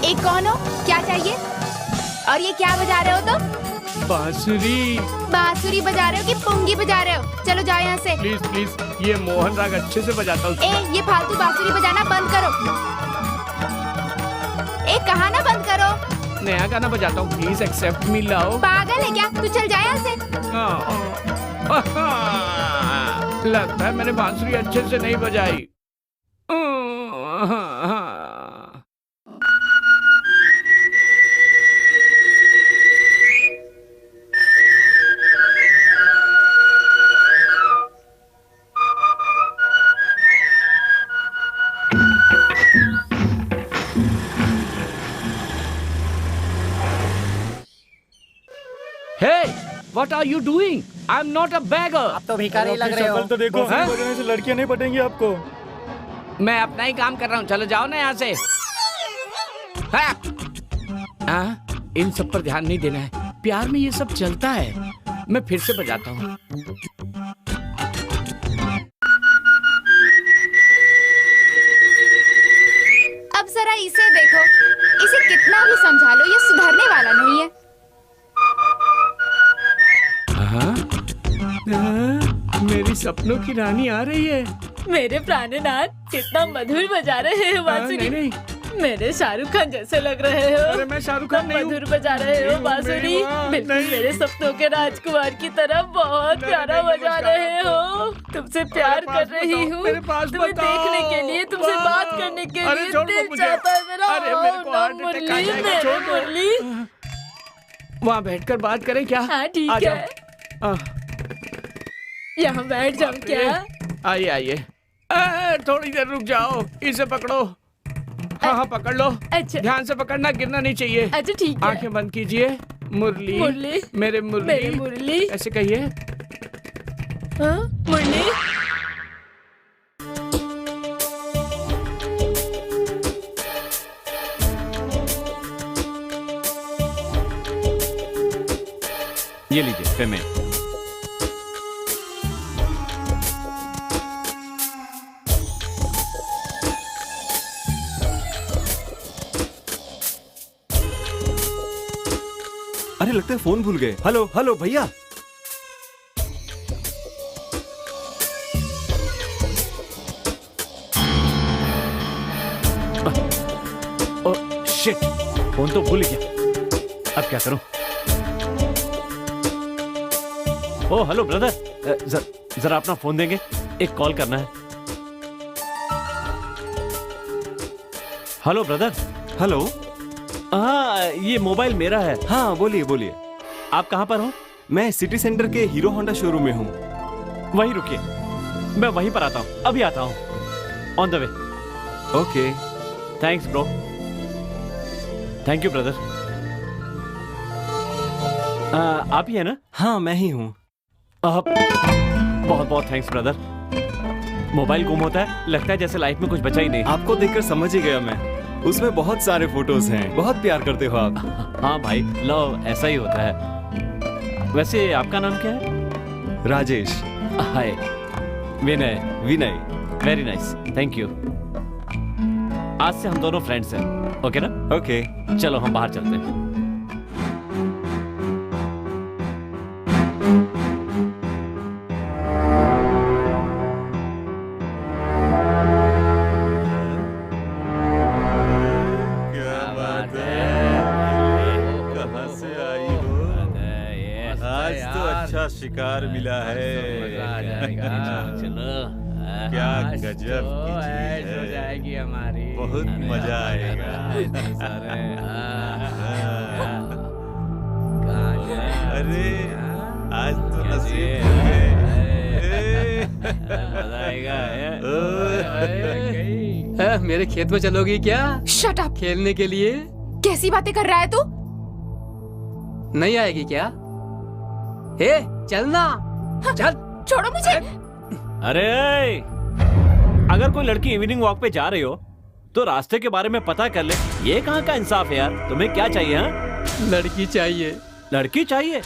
एक कौन हो? क्या चाहिए? और ये क्या बजा रहे हो तुम? बांसुरी। बांसुरी बजा रहे हो कि पुंगी बजा रहे हो? चलो जाओ यहाँ से। प्लीज प्लीज, ये मोहन राग अच्छे से बजाता हूँ। ये फालतू बांसुरी बजाना बंद करो। कहा ना बंद करो। नया गाना बजाता हूँ, प्लीज एक्सेप्ट मी लव। पागल है क्या तू? चल जाए यहाँ से। लगता है मैंने बांसुरी अच्छे से नहीं बजाई। Hey, what are you doing? I'm not a beggar. आप तो भिखारी लग रहे हो। तो देखो, बजाने से लड़कियां नहीं पटेंगी आपको। मैं अपना ही काम कर रहा हूँ, चलो जाओ ना यहाँ से। इन सब पर ध्यान नहीं देना है, प्यार में ये सब चलता है। मैं फिर से बजाता हूँ। अब जरा इसे देखो, इसे कितना भी समझा लो ये सुधरने वाला नहीं है। मेरी सपनों की रानी आ रही है। मेरे प्राणनाथ, कितना मधुर बजा रहे हो बांसुरी। नहीं। मेरे शाहरुख खान जैसे लग रहे हो। अरे मैं शाहरुख खान नहीं हूँ। मधुर बजा रहे हो बांसुरी, बिल्कुल मेरे सपनों के राजकुमार की तरह बहुत प्यारा बजा रहे हो। तुमसे प्यार कर रही हूँ, तुम्हें देखने के लिए, तुमसे बात करने के लिए दिल चाहता है मेरा। मुरली, वहाँ बैठकर बात करें क्या? हाँ ठीक है, यहाँ बैठ जाओ क्या? आइए आइए, थोड़ी देर रुक जाओ, इसे पकड़ो। हाँ पकड़ लो। अच्छा, ध्यान से पकड़ना, गिरना नहीं चाहिए। अच्छा ठीक है। आंखें बंद कीजिए। मुरली, मुरली, मेरे मुरली, ऐसे कहिए। मुरली। ये लीजिए पेमेंट। अरे लगता है फोन भूल गए। हेलो हेलो भैया। ओह शिट, फोन तो भूल गया। अब क्या करूं? ओह हेलो ब्रदर, जरा अपना फोन देंगे, एक कॉल करना है। Hello brother. हेलो। हाँ ये मोबाइल मेरा है। हाँ बोलिए बोलिए। आप कहाँ पर हो? मैं सिटी सेंटर के हीरो होंडा शोरूम में हूँ। वहीं रुकिए, मैं वहीं पर आता हूँ, अभी आता हूँ। On the way. Okay thanks bro. Thank you brother. आप ही है ना? हाँ मैं ही हूँ। बहुत बहुत थैंक्स ब्रदर। मोबाइल गुम होता है, लगता है जैसे लाइफ में कुछ बचा ही नहीं। आपको देखकर समझ ही गया मैं, उसमें बहुत सारे फोटोज हैं। बहुत प्यार करते हो आप। हाँ भाई, लव ऐसा ही होता है। वैसे आपका नाम क्या है? Rajesh. Hi. Vinay. Vinay. Very nice, thank you. आज से हम दोनों फ्रेंड्स हैं, ओके ना? ओके चलो हम बाहर चलते हैं। शिकार मिला है। चलो, क्या गजब की चीज हो जाएगी हमारी। बहुत मजा आएगा। अरे आज तो नसीब मजा आएगा। मेरे खेत में चलोगी क्या? Shut up. खेलने के लिए? कैसी बातें कर रहा है तू? नहीं आएगी क्या? ए चलना, चल। छोड़ो मुझे। अरे अगर कोई लड़की इवनिंग वॉक पे जा रही हो तो रास्ते के बारे में पता कर ले। ये कहाँ का इंसाफ है यार? तुम्हें क्या चाहिए? हाँ, लड़की चाहिए। लड़की चाहिए?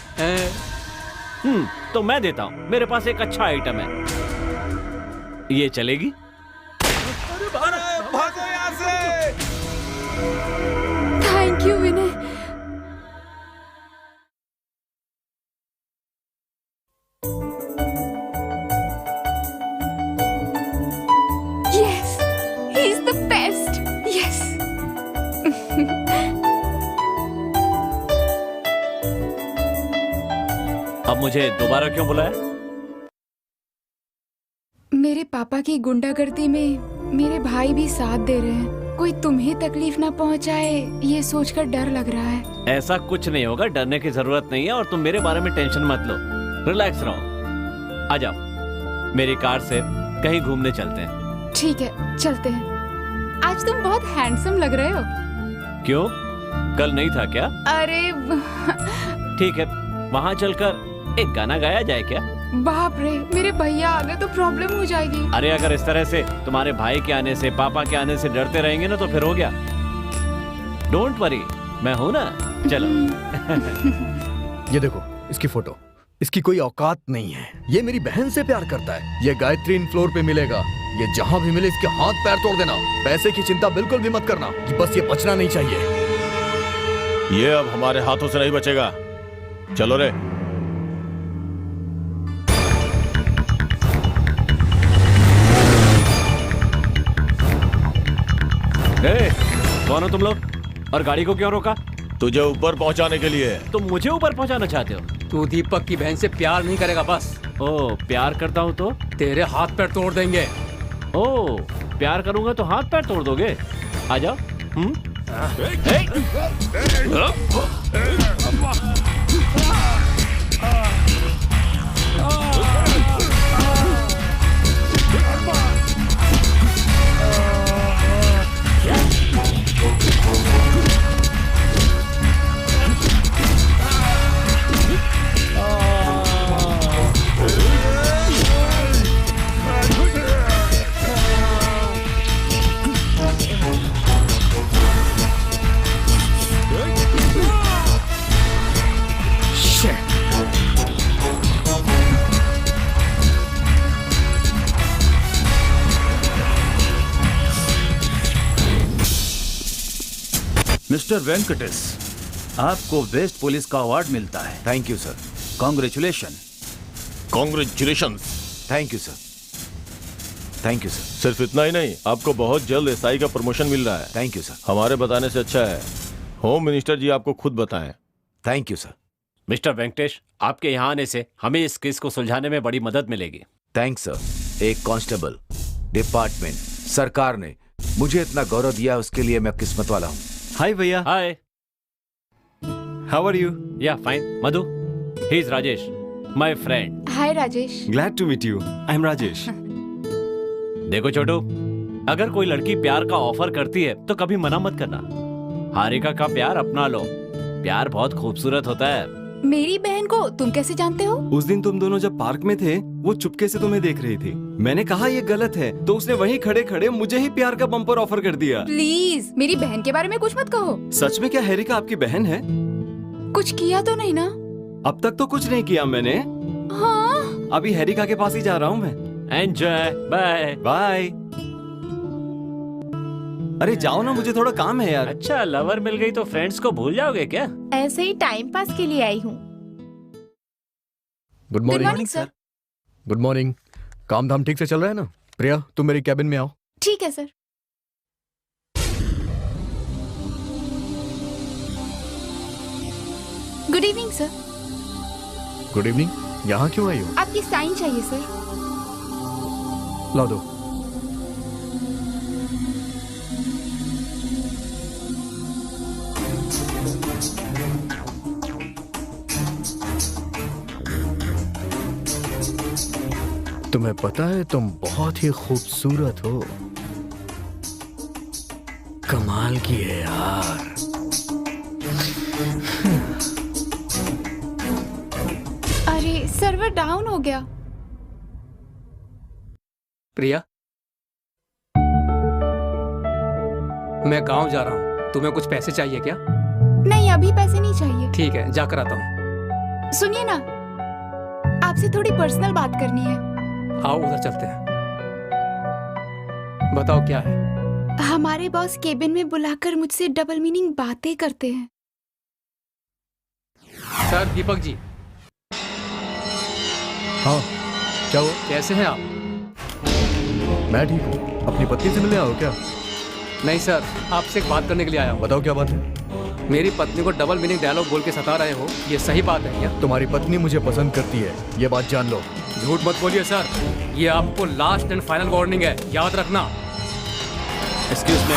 तो मैं देता हूँ। मेरे पास एक अच्छा आइटम है, ये चलेगी? भागो यहाँ से। Thank you Vinay. Yes, he's the best. Yes. अब मुझे दोबारा क्यों बुलाया? मेरे पापा की गुंडागर्दी में मेरे भाई भी साथ दे रहे हैं। कोई तुम्हें तकलीफ ना पहुंचाए ये सोचकर डर लग रहा है। ऐसा कुछ नहीं होगा, डरने की जरूरत नहीं है। और तुम मेरे बारे में टेंशन मत लो, रिलैक्स रहो। आ जाओ, मेरी कार से कहीं घूमने चलते हैं। ठीक है, चलते हैं। आज तुम बहुत हैंडसम लग रहे हो। क्यों, कल नहीं था क्या? अरे ठीक है, वहाँ चलकर एक गाना गाया जाए क्या? बाप रे, मेरे भैया आ गए तो प्रॉब्लम हो जाएगी। अरे अगर इस तरह से तुम्हारे भाई के आने से, पापा के आने से डरते रहेंगे ना तो फिर हो गया। डोंट वरी, मैं हूं ना। चलो। ये देखो इसकी फोटो। इसकी कोई औकात नहीं है। ये मेरी बहन से प्यार करता है। ये गायत्री इन फ्लोर पे मिलेगा। ये जहां भी मिले इसके हाथ पैर तोड़ देना। पैसे की चिंता बिल्कुल भी मत करना, कि बस ये बचना नहीं चाहिए। ये अब हमारे हाथों से नहीं बचेगा। चलो रे। कौन हो तुम लोग और गाड़ी को क्यों रोका? तुझे ऊपर पहुंचाने के लिए। तुम मुझे ऊपर पहुंचाना चाहते हो? तू दीपक की बहन से प्यार नहीं करेगा बस। ओ, प्यार करता हूँ तो तेरे हाथ पैर तोड़ देंगे। ओ, प्यार करूंगा तो हाथ पैर तोड़ दोगे? आ जाओ। मिस्टर वेंकटेश, आपको बेस्ट पुलिस का अवार्ड मिलता है। Thank you sir. Congratulation. Congratulation. Thank you sir. Thank you sir. सिर्फ इतना ही नहीं, आपको बहुत जल्द एसआई का प्रमोशन मिल रहा है। Thank you sir. हमारे बताने से अच्छा है होम मिनिस्टर जी आपको खुद बताएं। Thank you sir. Mister Venkatesh, आपके यहाँ आने से हमें इस केस को सुलझाने में बड़ी मदद मिलेगी। Thanks sir. एक कांस्टेबल, डिपार्टमेंट, सरकार ने मुझे इतना गौरव दिया, उसके लिए मैं किस्मत वाला हूँ। हाय भैया। Hi. How are you? Yeah fine. Madhu, he is Rajesh, my friend. Hi Rajesh. Glad to meet you. I am Rajesh. देखो छोटू, अगर कोई लड़की प्यार का ऑफर करती है तो कभी मना मत करना। हारिका का प्यार अपना लो। प्यार बहुत खूबसूरत होता है। मेरी बहन को तुम कैसे जानते हो? उस दिन तुम दोनों जब पार्क में थे, वो चुपके से तुम्हें देख रही थी। मैंने कहा ये गलत है, तो उसने वहीं खड़े खड़े मुझे ही प्यार का बम्पर ऑफर कर दिया। प्लीज मेरी बहन के बारे में कुछ मत कहो। सच में क्या हैरिका आपकी बहन है? कुछ किया तो नहीं ना? अब तक तो कुछ नहीं किया मैंने। हाँ? अभी हैरिका के पास ही जा रहा हूँ मैं। एंजॉय। Bye bye. अरे जाओ ना, मुझे थोड़ा काम है यार। अच्छा, लवर मिल गई तो फ्रेंड्स को भूल जाओगे क्या? ऐसे ही टाइम पास के लिए आई हूँ। Good morning. Good morning sir. Good morning. काम धाम ठीक से चल रहा है ना? प्रिया, तुम मेरी कैबिन में आओ। ठीक है sir. Good evening sir. Good evening. यहाँ क्यों आई हो? आपकी साइन चाहिए सर। ला दो। तुम्हें पता है तुम बहुत ही खूबसूरत हो। कमाल की है यार। अरे सर्वर डाउन हो गया। प्रिया, मैं गांव जा रहा हूँ, तुम्हें कुछ पैसे चाहिए क्या? नहीं, अभी पैसे नहीं चाहिए। ठीक है, जाकर आता हूँ। सुनिए ना, आपसे थोड़ी पर्सनल बात करनी है। आओ उधर चलते हैं। बताओ क्या है? हमारे बॉस केबिन में बुलाकर मुझसे डबल मीनिंग बातें करते हैं। सर दीपक जी। हाँ, क्या हुआ? कैसे हैं आप? मैं ठीक हूँ। अपनी पत्नी से मिलने आओ क्या? नहीं सर, आपसे एक बात करने के लिए आया हूँ। बताओ क्या बात है? मेरी पत्नी को डबल मीनिंग डायलॉग बोल के सता रहे हो, ये सही बात है क्या? तुम्हारी पत्नी मुझे पसंद करती है, ये बात जान लो। झूठ मत बोलिए सर, ये आपको लास्ट एंड फाइनल वार्निंग है, याद रखना। एक्सक्यूज मी,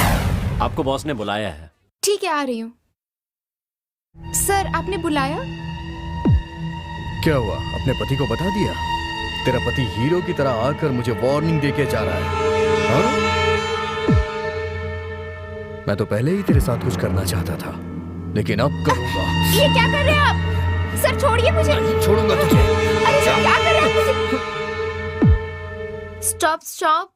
आपको बॉस ने बुलाया है। ठीक है, आ रही हूँ। सर, आपने बुलाया? क्या हुआ? अपने पति को बता दिया? तेरा पति हीरो की तरह आकर मुझे वार्निंग देके जा रहा है। हाँ? मैं तो पहले ही तेरे साथ कुछ करना चाहता था, लेकिन अब करूंगा। ये क्या कर रहे हैं आप? सर छोड़िए मुझे। नहीं छोड़ूंगा तुझे। अरे सर, क्या कर रहे हैं मुझे? Stop stop.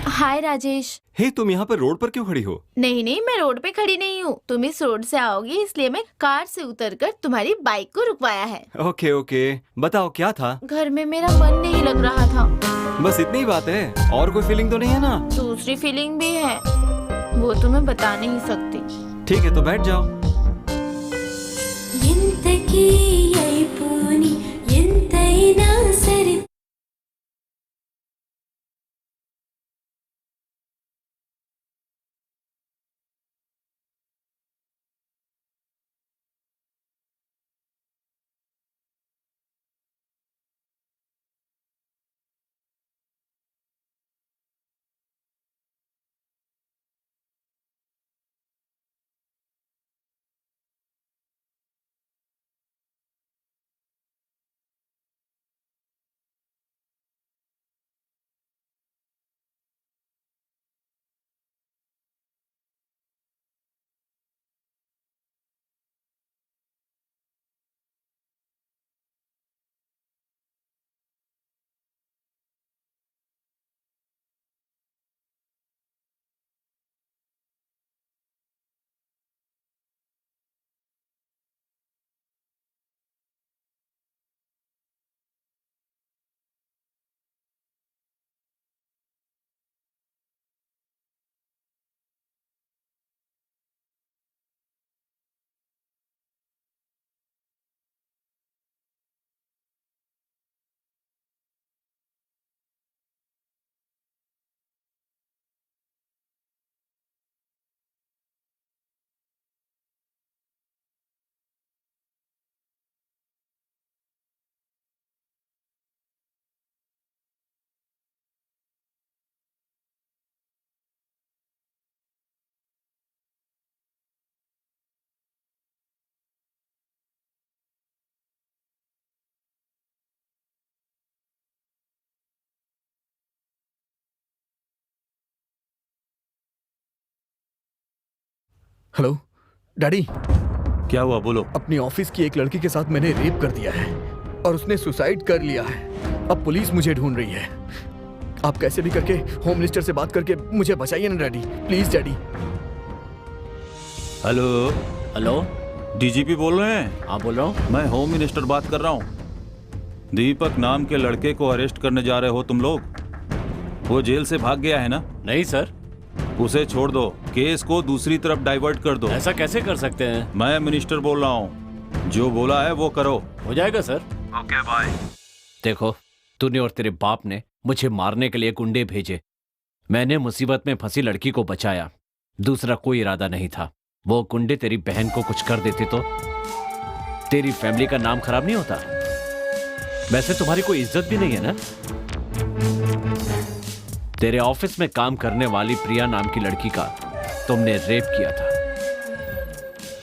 Hi Rajesh. Hey, तुम यहाँ पर रोड पर क्यों खड़ी हो? नहीं नहीं, मैं रोड पे खड़ी नहीं हूँ, तुम इस रोड से आओगी इसलिए मैं कार से उतरकर तुम्हारी बाइक को रुकवाया है। ओके ओके, बताओ क्या था? घर में मेरा मन नहीं लग रहा था। बस इतनी ही बात है, और कोई फीलिंग तो नहीं है ना? दूसरी फीलिंग भी है, वो तुम्हें बता नहीं सकती। ठीक है, तो बैठ जाओ। Hello daddy. क्या हुआ, बोलो। अपनी ऑफिस की एक लड़की के साथ मैंने रेप कर दिया है और उसने सुसाइड कर लिया है। अब पुलिस मुझे ढूंढ रही है। आप कैसे भी करके होम मिनिस्टर से बात करके मुझे बचाइए ना daddy, please daddy. Hello hello, DGP बोल रहे हैं? हाँ बोल रहा हूँ। मैं होम मिनिस्टर बात कर रहा हूँ। दीपक नाम के लड़के को अरेस्ट करने जा रहे हो तुम लोग? वो जेल से भाग गया है ना? नहीं सर। उसे छोड़ दो, केस को दूसरी तरफ डाइवर्ट कर दो। ऐसा कैसे कर सकते हैं? मैं मिनिस्टर बोल रहा हूँ, जो बोला है वो करो। हो जाएगा सर। Okay bye. देखो, तूने और तेरे बाप ने मुझे मारने के लिए गुंडे भेजे। मैंने मुसीबत में फंसी लड़की को बचाया, दूसरा कोई इरादा नहीं था। वो गुंडे तेरी बहन को कुछ कर देते तो तेरी फैमिली का नाम खराब नहीं होता? वैसे तुम्हारी कोई इज्जत भी नहीं है ना? तेरे ऑफिस में काम करने वाली प्रिया नाम की लड़की का तुमने रेप किया था।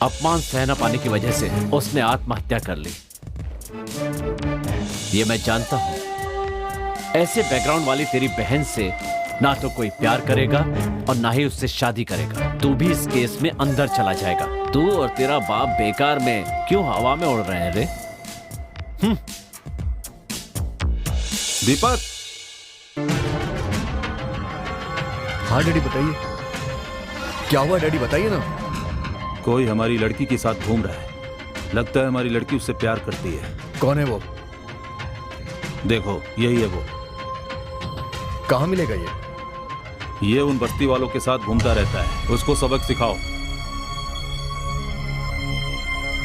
अपमान सह न पाने की वजह से उसने आत्महत्या कर ली। ये मैं जानता हूं। ऐसे बैकग्राउंड वाली तेरी बहन से ना तो कोई प्यार करेगा और ना ही उससे शादी करेगा। तू भी इस केस में अंदर चला जाएगा। तू और तेरा बाप बेकार में क्यों हवा में उड़ रहे हैं रे? दीपक। हाँ डैडी बताइए, क्या हुआ डैडी बताइए ना। कोई हमारी लड़की के साथ घूम रहा है, लगता है हमारी लड़की उससे प्यार करती है। कौन है वो? देखो यही है वो। कहाँ मिलेगा ये उन बस्ती वालों के साथ घूमता रहता है, उसको सबक सिखाओ।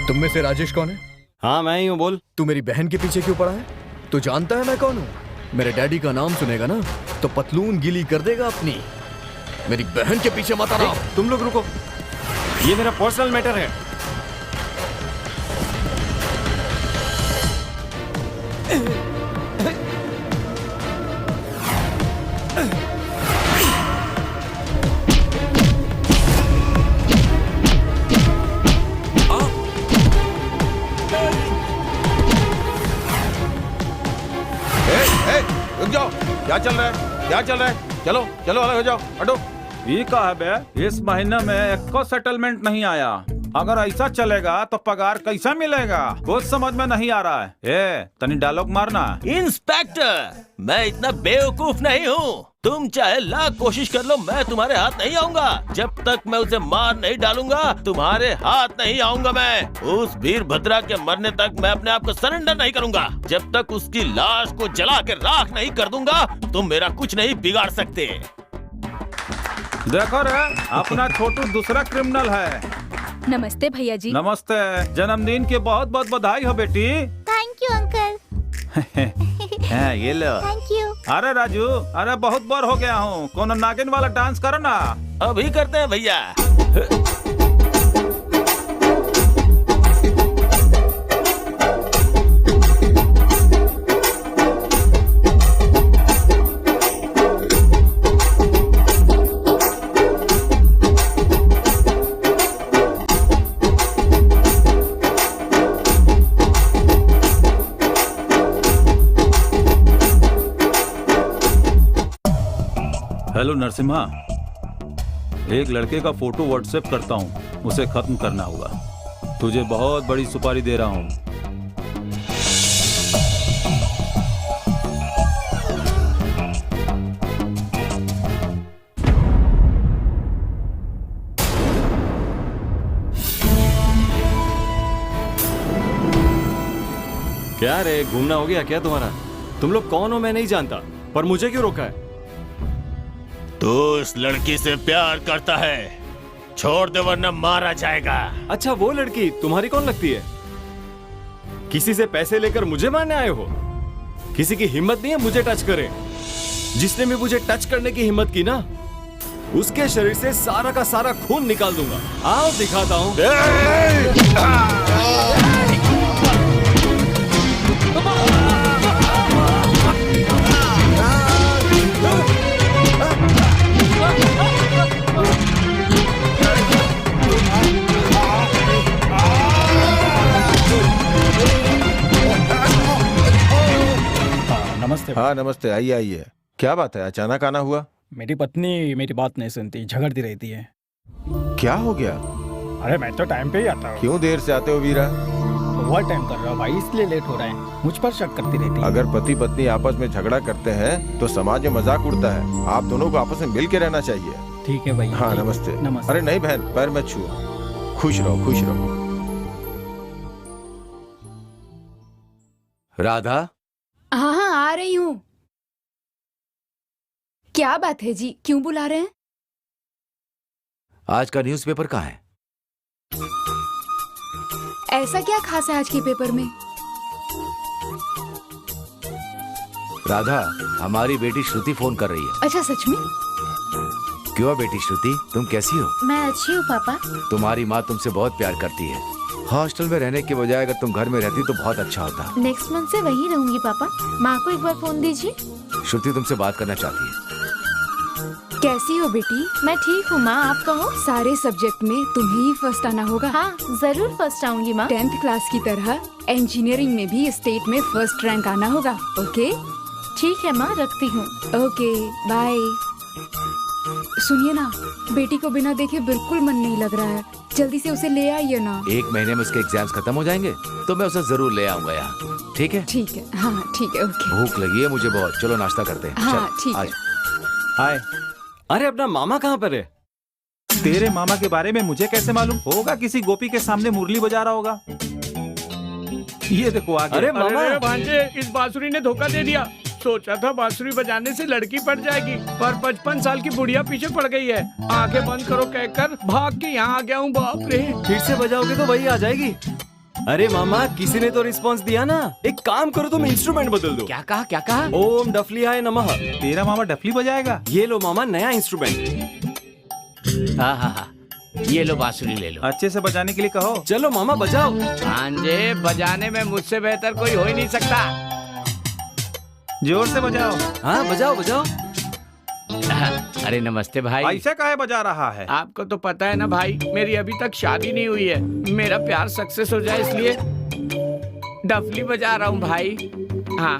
तुम में से राजेश कौन है? हाँ मैं ही हूँ, बोल। तू मेरी बहन के पीछे क्यों पड़ा है? तू जानता है मैं कौन हूँ? मेरे डैडी का नाम सुनेगा ना तो पतलून गीली कर देगा अपनी। मेरी बहन के पीछे मत आना। तुम लोग रुको, ये मेरा पर्सनल मैटर है। रुक जाओ, क्या चल रहा है? क्या चल रहा है? चलो चलो अलग हो जाओ, हटो। ये कहा बे, इस महीने में एक को सेटलमेंट नहीं आया। अगर ऐसा चलेगा तो पगार कैसा मिलेगा? कुछ समझ में नहीं आ रहा है। तनी डायलॉग मारना। इंस्पेक्टर, मैं इतना बेवकूफ नहीं हूँ। तुम चाहे लाख कोशिश कर लो, मैं तुम्हारे हाथ नहीं आऊंगा। जब तक मैं उसे मार नहीं डालूंगा तुम्हारे हाथ नहीं आऊंगा। मैं उस वीरभद्रा के मरने तक मैं अपने आप को सरेंडर नहीं करूंगा। जब तक उसकी लाश को जला के राख नहीं कर दूंगा तुम मेरा कुछ नहीं बिगाड़ सकते। देखो रे, अपना छोटू दूसरा क्रिमिनल है। नमस्ते भैया जी। नमस्ते, जन्मदिन की बहुत बहुत बधाई हो बेटी। Thank you uncle. ये लो। Thank you. अरे राजू, अरे बहुत बोर हो गया हूँ, कोनो नागिन वाला डांस करो ना। अभी करते हैं भैया। हेलो नरसिम्हा, एक लड़के का फोटो व्हाट्सएप करता हूँ, उसे खत्म करना होगा। तुझे बहुत बड़ी सुपारी दे रहा हूँ। क्या रे, घूमना हो गया क्या तुम्हारा? तुम लोग कौन हो मैं नहीं जानता, पर मुझे क्यों रोका है? तू उस लड़की से प्यार करता है, छोड़ दे वरना मारा जाएगा। अच्छा वो लड़की तुम्हारी कौन लगती है? किसी से पैसे लेकर मुझे मारने आए हो? किसी की हिम्मत नहीं है मुझे टच करे। जिसने भी मुझे टच करने की हिम्मत की ना, उसके शरीर से सारा का सारा खून निकाल दूंगा। आओ दिखाता हूं। नमस्ते। हाँ नमस्ते, आइए आइए। क्या बात है, अचानक आना हुआ? मेरी पत्नी मेरी बात नहीं सुनती, झगड़ती रहती है। क्या हो गया? अरे मैं तो टाइम पे ही आता हूँ। क्यों देर से आते हो वीरा? ओवर टाइम कर रहा हूँ भाई, इसलिए लेट हो रहा है। मुझ पर शक करती रहती है। अगर पति पत्नी आपस में झगड़ा करते हैं तो समाज में मजाक उड़ता है। आप दोनों को आपस में मिल के रहना चाहिए। ठीक है भाई। हाँ नमस्ते। नमस्ते। अरे नहीं बहन, पैर मत छुओ। खुश रहो खुश रहो। राधा। हाँ हाँ आ रही हूँ। क्या बात है जी, क्यों बुला रहे हैं? आज का न्यूज़पेपर कहाँ है? ऐसा क्या खास है आज के पेपर में? राधा, हमारी बेटी श्रुति फोन कर रही है। अच्छा सच में? क्यों बेटी श्रुति, तुम कैसी हो? मैं अच्छी हूँ पापा। तुम्हारी माँ तुमसे बहुत प्यार करती है। हॉस्टल में रहने के बजाय अगर तुम घर में रहती तो बहुत अच्छा होता। नेक्स्ट मंथ से वहीं रहूंगी पापा। माँ को एक बार फोन दीजिए। श्रुति तुमसे बात करना चाहती है। कैसी हो बेटी? मैं ठीक हूँ माँ, आप कहो। सारे सब्जेक्ट में तुम्हें ही फर्स्ट आना होगा। हाँ जरूर फर्स्ट आऊंगी माँ। 10th क्लास की तरह इंजीनियरिंग में भी स्टेट में फर्स्ट रैंक आना होगा। ओके ठीक है माँ, रखती हूँ। Okay bye. सुनिए ना, बेटी को बिना देखे बिल्कुल मन नहीं लग रहा है, जल्दी से उसे ले आइए ना। 1 महीने में उसके एग्जाम्स खत्म हो जाएंगे तो मैं उसे जरूर ले आऊंगा यहाँ। ठीक है? ठीक है, हाँ ठीक है, ओके। भूख लगी है मुझे बहुत, चलो नाश्ता करते हैं। हाँ चल, ठीक है। आज। हाय। अरे अपना मामा कहाँ पर है? तेरे मामा के बारे में मुझे कैसे मालूम? होगा किसी गोपी के सामने मुरली बजा रहा होगा। ये देखो आगे। अरे मामा। अरे भांजे, इस बांसुरी ने धोखा दे दिया। सोचा था बांसुरी बजाने से लड़की पड़ जाएगी, पर 55 साल की बुढ़िया पीछे पड़ गई है। आंखें बंद करो कहकर भाग के यहाँ आ गया हूँ। बाप रे। फिर से बजाओगे तो वही आ जाएगी। अरे मामा, किसी ने तो रिस्पांस दिया ना। एक काम करो, तुम इंस्ट्रूमेंट बदल दो। क्या कहा, क्या कहा? ओम डफलियाय नमः। तेरा मामा डफली बजाएगा? ये लो मामा, नया इंस्ट्रूमेंट। हाँ हाँ हाँ, ये लो बांसुरी ले लो। अच्छे से बजाने के लिए कहो। चलो मामा बजाओ। भांजे, बजाने में मुझसे बेहतर कोई हो ही नहीं सकता। जोर से बजाओ। हाँ बजाओ बजाओ। अरे नमस्ते भाई। ऐसे काहे बजा रहा है? आपको तो पता है ना भाई, मेरी अभी तक शादी नहीं हुई है। मेरा प्यार सक्सेस हो जाए इसलिए डफली बजा रहा हूँ भाई। हाँ।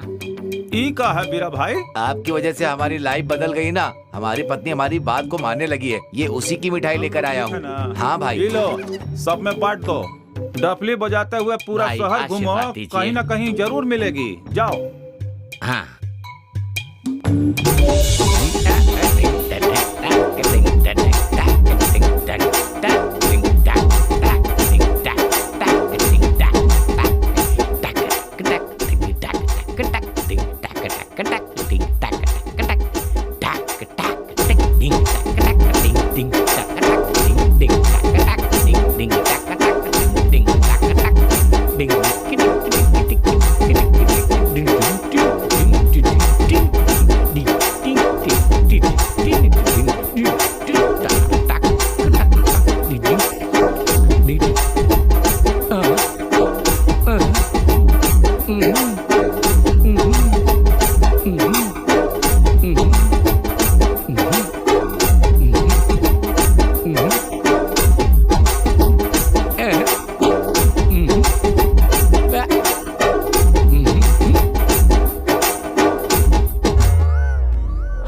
ई का है बीरा भाई? आपकी वजह से हमारी लाइफ बदल गई ना। हमारी पत्नी हमारी बात को मानने लगी है। ये उसी की मिठाई लेकर आया हूँ। हाँ भाई। ये लो, सब में बांट दो। डफली बजाते हुए पूरा भाई, शहर घूमो, आशीर्वाद दीजिए। कहीं ना कहीं जरूर मिलेगी। जाओ। हाँ।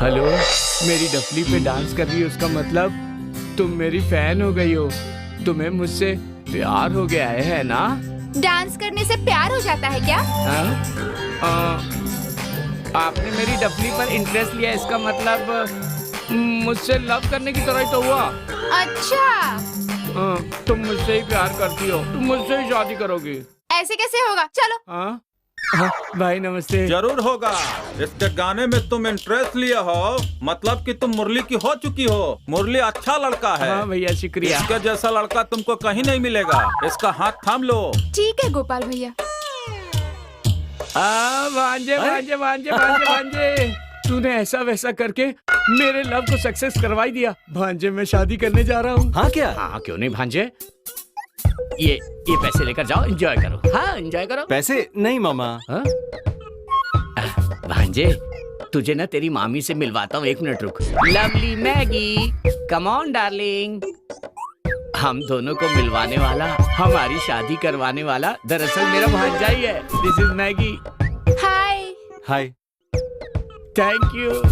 हेलो, मेरी डफली पे डांस कर रही हो, उसका मतलब तुम मेरी फैन हो गई हो। तुम्हें मुझसे प्यार हो गया है ना? डांस करने से प्यार हो जाता है क्या? आपने मेरी डफली पर इंटरेस्ट लिया, इसका मतलब मुझसे लव करने की तरह ही तो हुआ। अच्छा, तुम मुझसे ही प्यार करती हो, तुम मुझसे ही शादी करोगी। ऐसे कैसे होगा? चलो। हाँ भाई नमस्ते। जरूर होगा। इसके गाने में तुम इंटरेस्ट लिए हो, मतलब कि तुम मुरली की हो चुकी हो। मुरली अच्छा लड़का है। हाँ भैया शुक्रिया। इसके जैसा लड़का तुमको कहीं नहीं मिलेगा। इसका हाथ थाम लो। ठीक है गोपाल भैया। भांजे भांजे भांजे भांजे भांजे, तूने ऐसा वैसा करके मेरे लव को सक्सेस करवाई दिया। भांजे मैं शादी करने जा रहा हूँ। हाँ क्या? हाँ क्यों नहीं भांजे, ये पैसे लेकर जाओ, एंजॉय करो। हाँ एंजॉय करो। पैसे नहीं मामा। हाँ? भांजे, तुझे ना तेरी मामी से मिलवाता हूँ, 1 मिनट रुक। Lovely Maggi, come on darling. हम दोनों को मिलवाने वाला, हमारी शादी करवाने वाला दरअसल मेरा भांजा ही है। This is Maggi. Hi. Hi. Thank you.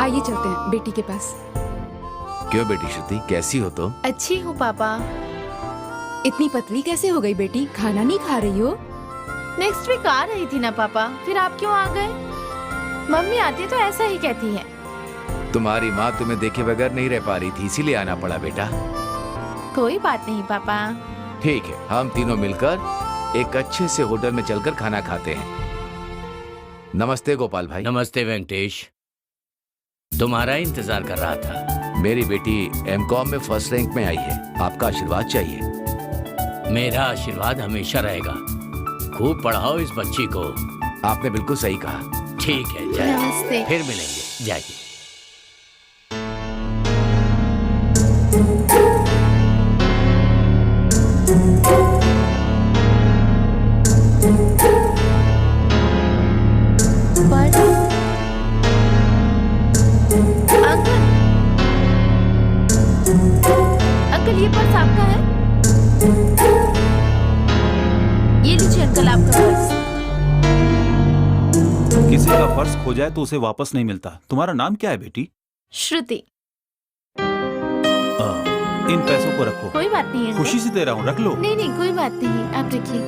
आइए चलते हैं बेटी के पास। क्यों बेटी श्रुति, कैसी हो तुम? अच्छी हूँ पापा। इतनी पतली कैसे हो गई बेटी? खाना नहीं खा रही हो? नेक्स्ट वीक आ रही थी ना पापा, फिर आप क्यों आ गए? मम्मी आती तो ऐसा ही कहती है। तुम्हारी माँ तुम्हें देखे बगैर नहीं रह पा रही थी, इसीलिए आना पड़ा बेटा। कोई बात नहीं पापा। ठीक है, हम तीनों मिलकर एक अच्छे से होटल में चलकर खाना खाते हैं। नमस्ते गोपाल भाई। नमस्ते वेंकटेश, तुम्हारा इंतजार कर रहा था। मेरी बेटी एमकॉम में फर्स्ट रैंक में आई है, आपका आशीर्वाद चाहिए। मेरा आशीर्वाद हमेशा रहेगा। खूब पढ़ाओ इस बच्ची को, आपने बिल्कुल सही कहा। ठीक है, जाइए। नमस्ते। फिर मिलेंगे, जाइए। अंकल, ये पर्स आपका है? ये लीजिए अंकल, आपका पर्स। किसी का पर्स खो जाए तो उसे वापस नहीं मिलता। तुम्हारा नाम क्या है बेटी? श्रुति। इन पैसों को रखो। कोई बात नहीं है अंकल। खुशी से दे रहा हूँ, रख लो। नहीं नहीं, कोई बात नहीं, आप रखिए।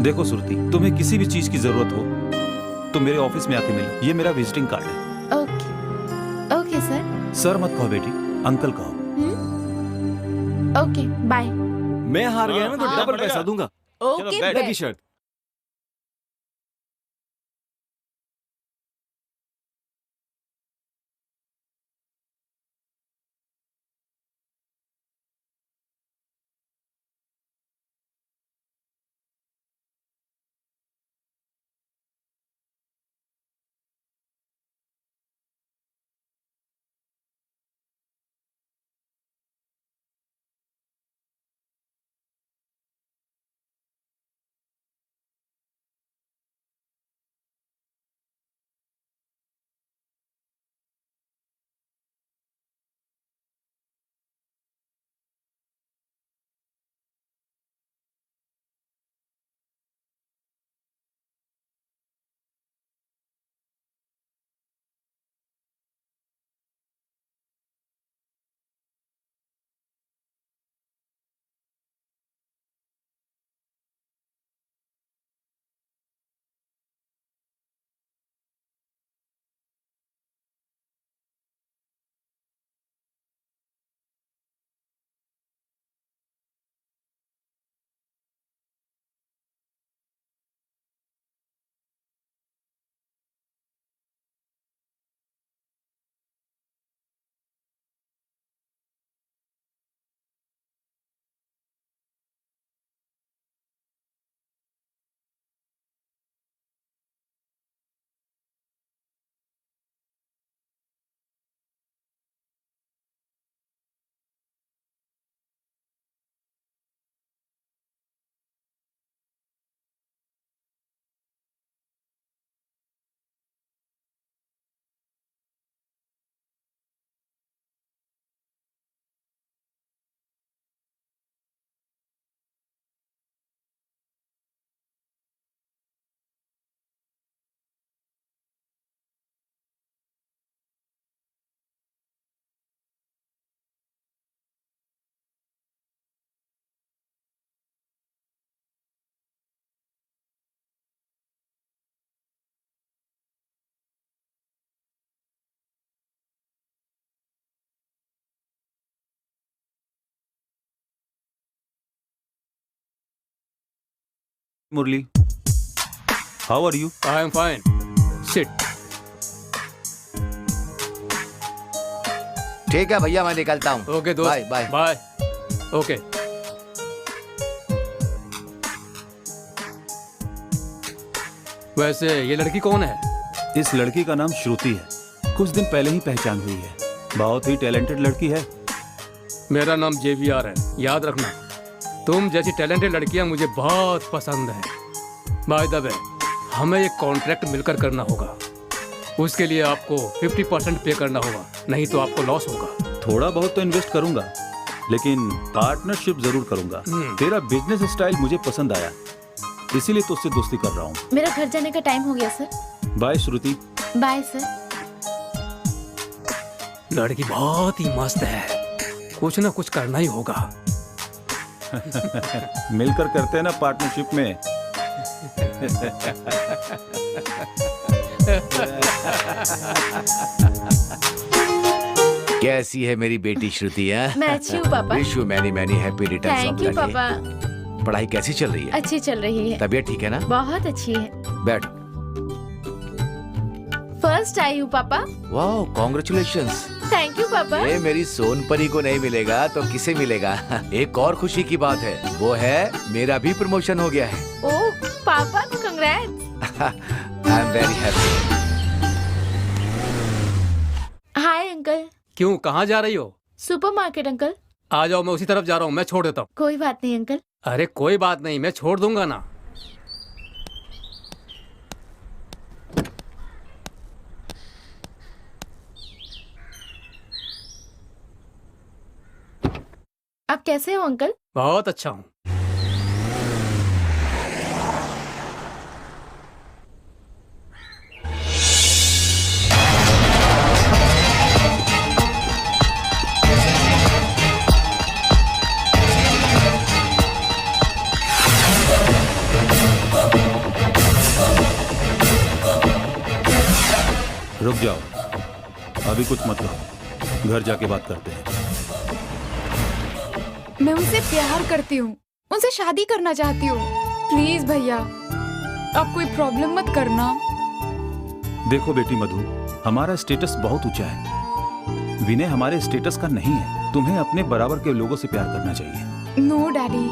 देखो श्रुति, तुम्हें किसी भी चीज की जरूरत हो तो मेरे ऑफिस में आके मिलो। ये मेरा विजिटिंग कार्ड है। Okay okay sir. सर मत कहो बेटी, अंकल कहो। Okay bye. मैं हार गया ना तो डबल पैसा दूंगा। Okay lucky shirt. Murali, how are you? I am fine. Sit. ठीक है भैया, मैं निकलता हूँ। ओके दोस्त, बाय बाय बाय। ओके। वैसे ये लड़की कौन है? इस लड़की का नाम श्रुति है। कुछ दिन पहले ही पहचान हुई है। बहुत ही टैलेंटेड लड़की है। मेरा नाम JVR है, याद रखना। तुम जैसी टैलेंटेड लड़कियां मुझे बहुत पसंद है। बाय द वे, हमें एक कॉन्ट्रैक्ट मिलकर करना होगा। उसके लिए आपको 50% पे करना होगा, नहीं तो आपको लॉस होगा। थोड़ा बहुत तो इन्वेस्ट करूंगा, लेकिन पार्टनरशिप जरूर करूंगा। तेरा बिजनेस स्टाइल मुझे पसंद आया, इसीलिए तो उससे दोस्ती कर रहा हूँ। मेरा घर जाने का टाइम हो गया sir. Bye Shruti. Bye sir. लड़की बहुत ही मस्त है, कुछ ना कुछ करना ही होगा। मिलकर करते हैं ना पार्टनरशिप में। कैसी है मेरी बेटी श्रुति? है मैं अच्छी हूँ पापा। Wish you many many happy returns of thank you the day. पापा। पढ़ाई कैसी चल रही है? अच्छी चल रही है। तबीयत ठीक है ना? बहुत अच्छी है। बैठ। फर्स्ट आई हूँ पापा। वाह, कॉन्ग्रेचुलेशंस। थैंक यू पापा। ये मेरी सोनपरी को नहीं मिलेगा तो किसे मिलेगा? एक और खुशी की बात है, वो है मेरा भी प्रमोशन हो गया है। ओह पापा congrats. I am very happy. Hi uncle. क्यों, कहाँ जा रही हो? Supermarket uncle. आ जाओ, मैं उसी तरफ जा रहा हूँ, मैं छोड़ देता हूँ। कोई बात नहीं अंकल। अरे कोई बात नहीं, मैं छोड़ दूंगा ना। आप कैसे हो अंकल? बहुत अच्छा हूँ। रुक जाओ, अभी कुछ मत करो, घर जाके बात करते हैं। मैं उनसे प्यार करती हूँ, उनसे शादी करना चाहती हूँ। प्लीज भैया, आप कोई प्रॉब्लम मत करना। देखो बेटी मधु, हमारा स्टेटस बहुत ऊंचा है। विनय हमारे स्टेटस का नहीं है। तुम्हें अपने बराबर के लोगों से प्यार करना चाहिए। नो डैडी,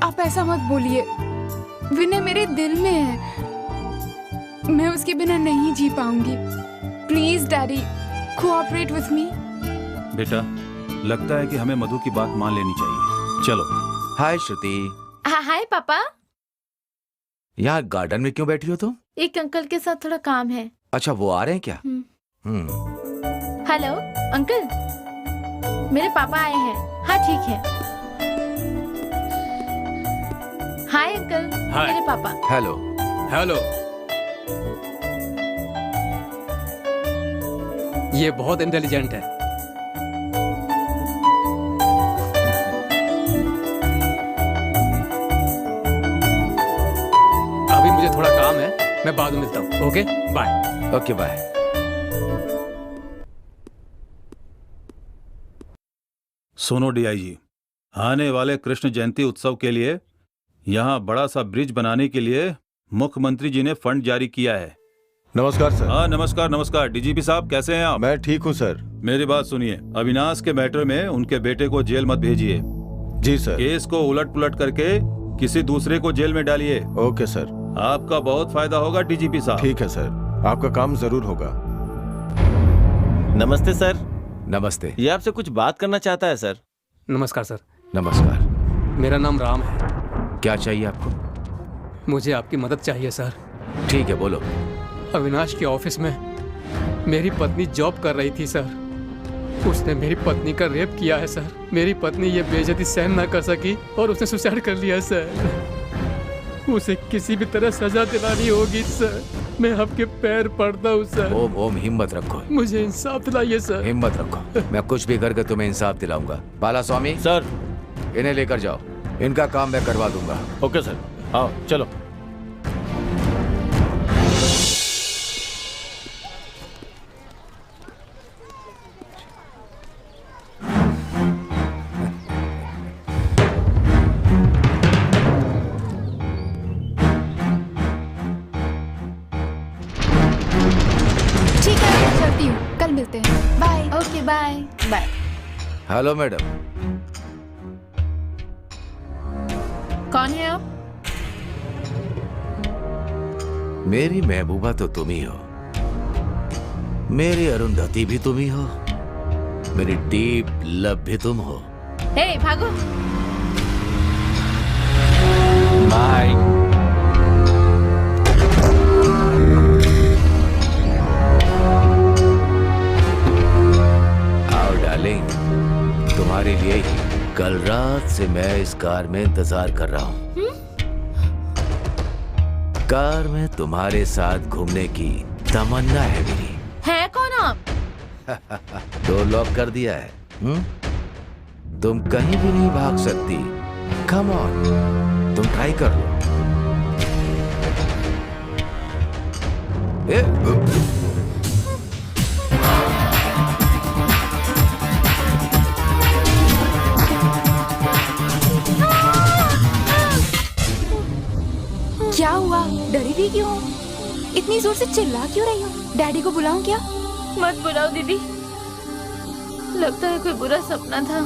आप ऐसा मत बोलिए। विनय मेरे दिल में है, मैं उसके बिना नहीं जी पाऊंगी। Please daddy, cooperate with me. बेटा, लगता है कि हमें मधु की बात मान लेनी चाहिए। चलो। हाय श्रुति। हाय पापा। यहाँ गार्डन में क्यों बैठी हो तुम? एक अंकल के साथ थोड़ा काम है। अच्छा, वो आ रहे हैं क्या? हेलो अंकल, मेरे पापा आए हैं। हाँ ठीक है। Hi uncle. हाय। मेरे पापा। हेलो। हेलो। ये बहुत इंटेलिजेंट है। अभी मुझे थोड़ा काम है, मैं बाद में मिलता हूँ। Okay bye. Okay bye. सुनो डीआईजी, आने वाले कृष्ण जयंती उत्सव के लिए यहाँ बड़ा सा ब्रिज बनाने के लिए मुख्यमंत्री जी ने फंड जारी किया है। नमस्कार सर। हाँ नमस्कार नमस्कार। डीजीपी साहब कैसे हैं आप? मैं ठीक हूँ सर। मेरी बात सुनिए, अविनाश के मैटर में उनके बेटे को जेल मत भेजिए। जी सर। केस को उलट पुलट करके किसी दूसरे को जेल में डालिए। Okay sir. आपका बहुत फायदा होगा डीजीपी साहब। ठीक है सर, आपका काम जरूर होगा। नमस्ते सर। नमस्ते। ये आपसे कुछ बात करना चाहता है सर। नमस्कार सर। नमस्कार। मेरा नाम राम है। क्या चाहिए आपको? मुझे आपकी मदद चाहिए सर। ठीक है, बोलो। अविनाश के ऑफिस में मेरी पत्नी जॉब कर रही थी सर। उसने मेरी पत्नी का रेप किया है सर। मेरी पत्नी ये बेइज्जती सहन ना कर सकी और उसने सुसाइड कर लिया सर। उसे किसी भी तरह सजा दिलानी होगी सर। मैं आपके पैर पड़ता हूँ सर। ओम ओम, हिम्मत रखो। मुझे इंसाफ दिलाइए सर। हिम्मत रखो, मैं कुछ भी करके तुम्हें इंसाफ दिलाऊंगा। बाला स्वामी सर, इन्हें लेकर जाओ, इनका काम मैं करवा दूंगा। ओके सर, आओ चलो। ठीक है, मैं चलती हूँ, कल मिलते हैं। Bye. Okay bye bye. Hello madam. कौन है आप? मेरी महबूबा तो तुम ही हो, मेरी अरुंधति भी तुम ही हो, मेरी डीप लव भी तुम हो। हे भागो। बाय। आओ डार्लिंग, तुम्हारे लिए ही कल रात से मैं इस कार में इंतजार कर रहा हूँ। कार में तुम्हारे साथ घूमने की तमन्ना है मेरी। है कौन आप? डोर लॉक कर दिया है। तुम कहीं भी नहीं भाग सकती। कम ऑन, तुम ट्राई कर लो। क्या हुआ? डरी भी क्यों? इतनी जोर से चिल्ला क्यों रही हो? डैडी को बुलाऊं क्या? मत बुलाओ दीदी, लगता है कोई बुरा सपना था।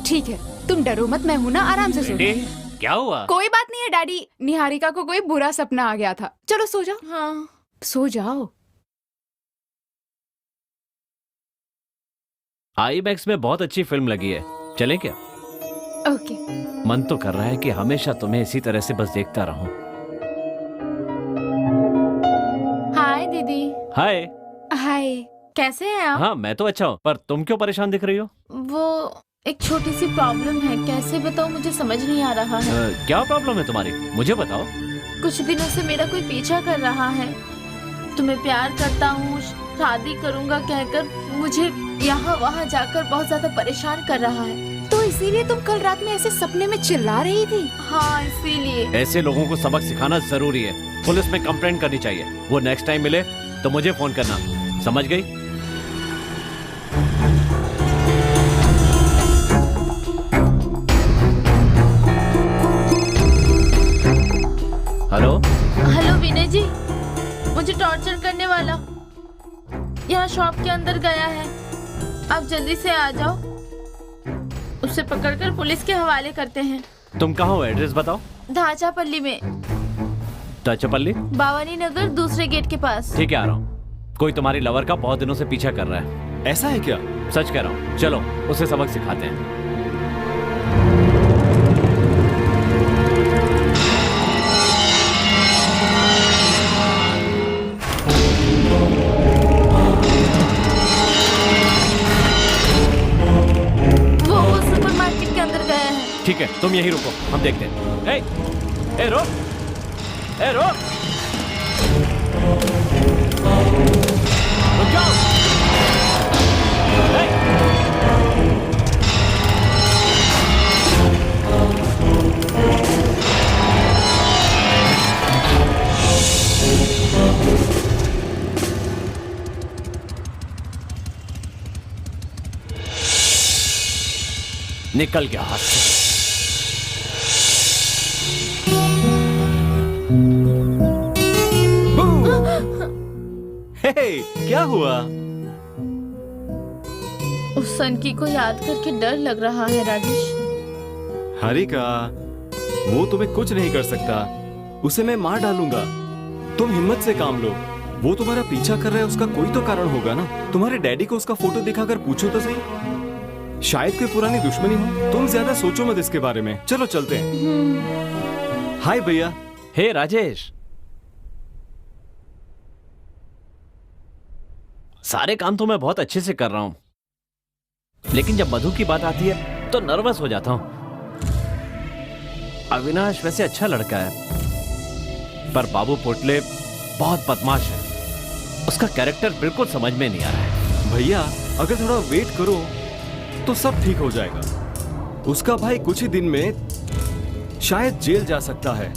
ठीक है, तुम डरो मत, मैं हूं ना, आराम से सो। क्या हुआ? कोई बात नहीं है डैडी, निहारिका को कोई बुरा सपना आ गया था। चलो सो जाओ। हाँ सो जाओ। आईमैक्स में बहुत अच्छी फिल्म लगी है, चलें क्या? ओके। मन तो कर रहा है कि हमेशा तुम्हें इसी तरह से बस देखता रहूं। हाय दीदी। हाय। हाय, कैसे हैं आप? हाँ मैं तो अच्छा हूँ, पर तुम क्यों परेशान दिख रही हो? वो एक छोटी सी प्रॉब्लम है, कैसे बताऊँ मुझे समझ नहीं आ रहा है। क्या प्रॉब्लम है तुम्हारी, मुझे बताओ। कुछ दिनों से मेरा कोई पीछा कर रहा है। तुम्हें प्यार करता हूँ, शादी करूँगा कहकर मुझे यहाँ वहाँ जाकर बहुत ज्यादा परेशान कर रहा है। तो इसीलिए तुम कल रात में ऐसे सपने में चिल्ला रही थी? हाँ इसीलिए। ऐसे लोगों को सबक सिखाना जरूरी है, पुलिस में कंप्लेंट करनी चाहिए। वो नेक्स्ट टाइम मिले तो मुझे फोन करना, समझ गई? हेलो। हेलो विनय जी, मुझे टॉर्चर करने वाला यहाँ शॉप के अंदर गया है, आप जल्दी से आ जाओ। उसे पकड़कर पुलिस के हवाले करते हैं। तुम कहाँ हो, एड्रेस बताओ। धाचापल्ली में। धाचापल्ली? बावानी नगर दूसरे गेट के पास। ठीक है, आ रहा हूँ। कोई तुम्हारी लवर का बहुत दिनों से पीछा कर रहा है। ऐसा है क्या? सच कह रहा हूँ, चलो उसे सबक सिखाते हैं। ठीक है, तुम यहीं रुको, हम देखते हैं। ए रो, ए रो, रुक जाओ। निकल गया हाथ से। क्या हुआ? उस सनकी को याद करके डर लग रहा है राजेश। हारिका, वो तुम्हें कुछ नहीं कर सकता, उसे मैं मार डालूंगा। तुम हिम्मत से काम लो। वो तुम्हारा पीछा कर रहा है, उसका कोई तो कारण होगा ना। तुम्हारे डैडी को उसका फोटो दिखाकर पूछो तो सही, शायद कोई पुरानी दुश्मनी हो। तुम ज्यादा सोचो मत इसके बारे में, चलो चलते हैं। हाय भैया। हे राजेश, सारे काम तो मैं बहुत अच्छे से कर रहा हूं, लेकिन जब मधु की बात आती है तो नर्वस हो जाता हूं। अविनाश वैसे अच्छा लड़का है, पर बाबू पोटले बहुत बदमाश है। उसका कैरेक्टर बिल्कुल समझ में नहीं आ रहा है। भैया, अगर थोड़ा वेट करो तो सब ठीक हो जाएगा। उसका भाई कुछ ही दिन में शायद जेल जा सकता है।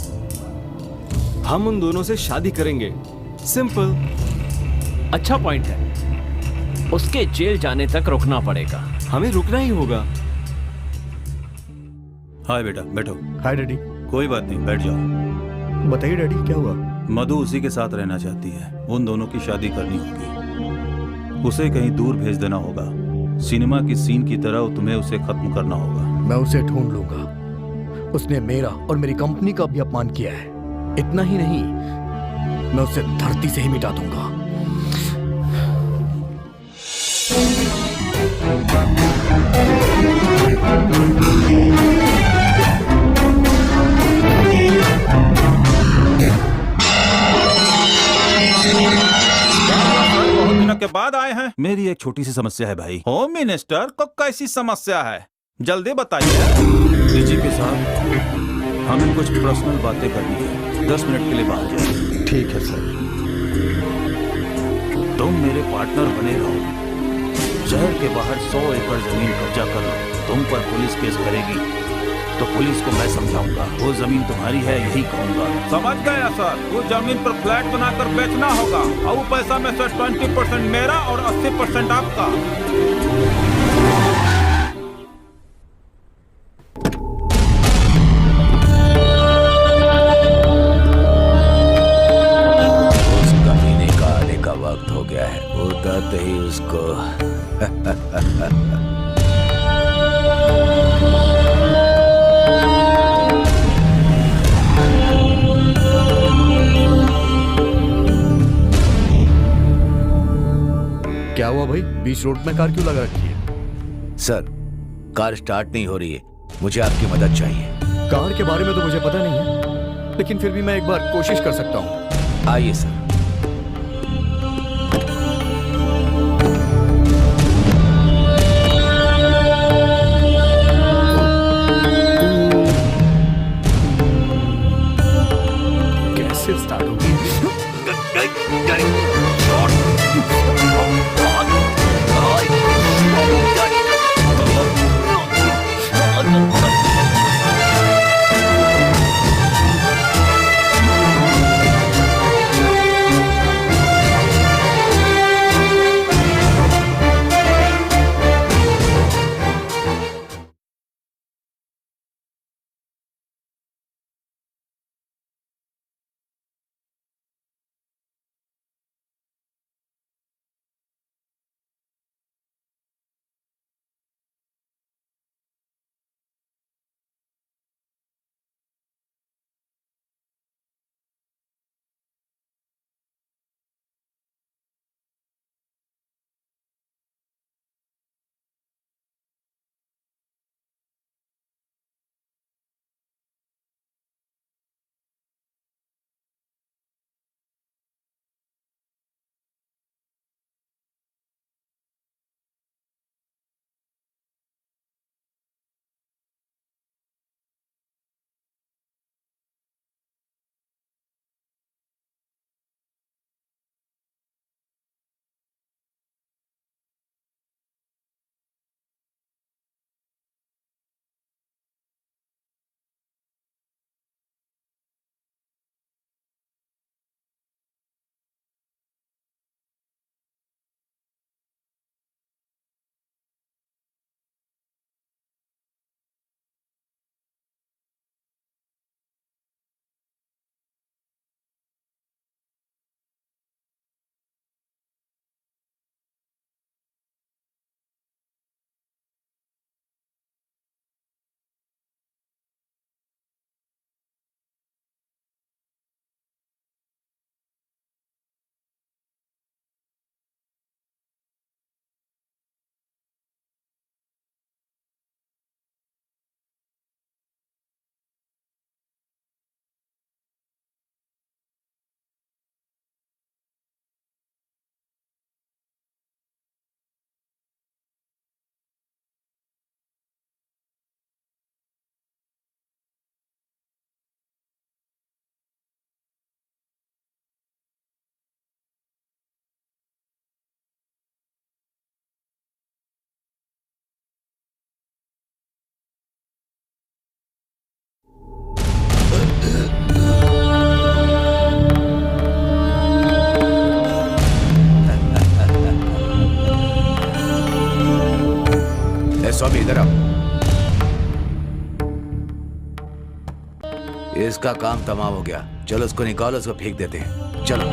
हम उन दोनों से शादी करेंगे, सिंपल। अच्छा पॉइंट है, उसके जेल जाने तक रुकना पड़ेगा। हमें रुकना ही होगा। हाय बेटा, बैठो। हाय डैडी। कोई बात नहीं, बैठ जाओ। बताइए डैडी, क्या हुआ? मधु उसी के साथ रहना चाहती है, उन दोनों की शादी करनी होगी। उसे कहीं दूर भेज देना होगा। सिनेमा की सीन की तरह तुम्हें उसे खत्म करना होगा। मैं उसे ढूंढ लूंगा। उसने मेरा और मेरी कंपनी का भी अपमान किया है। इतना ही नहीं, मैं उसे धरती से ही मिटा दूंगा। बहुत दिनों के बाद आए हैं। मेरी एक छोटी सी समस्या है भाई। होम मिनिस्टर को कैसी समस्या है, जल्दी बताइए। डीजी के साथ हमें कुछ पर्सनल बातें करनी है। 10 मिनट के लिए बाहर जाइए। ठीक है सर। तुम मेरे पार्टनर बने रहो। शहर के बाहर 100 एकड़ जमीन कब्जा कर लो। तुम पर पुलिस केस करेगी तो पुलिस को मैं समझाऊंगा वो जमीन तुम्हारी है, यही कहूंगा। समझ गया सर। वो जमीन पर फ्लैट बनाकर बेचना होगा और वो पैसा में से 20% मेरा और 80% आपका। उस कमीने का आने का वक्त हो गया है। उतरते ही उसको भाई, बीच रोड में कार क्यों लगा रखी है? सर, कार स्टार्ट नहीं हो रही है, मुझे आपकी मदद चाहिए। कार के बारे में तो मुझे पता नहीं है, लेकिन फिर भी मैं एक बार कोशिश कर सकता हूँ। आइए सर। कैसे स्टार्ट होगी? स्वामी इधर आओ। इसका काम तमाम हो गया, चलो उसको निकालो, उसको फेंक देते हैं। चलो।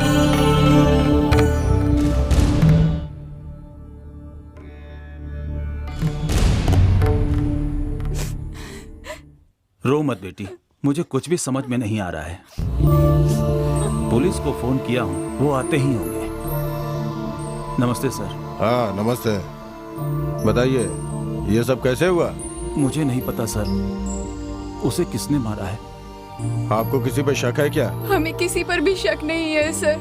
रो मत बेटी, मुझे कुछ भी समझ में नहीं आ रहा है। पुलिस को फोन किया हूँ, वो आते ही होंगे। नमस्ते सर। हाँ नमस्ते, बताइए ये सब कैसे हुआ? मुझे नहीं पता सर, उसे किसने मारा है? आपको किसी पर शक है क्या? हमें किसी पर भी शक नहीं है सर,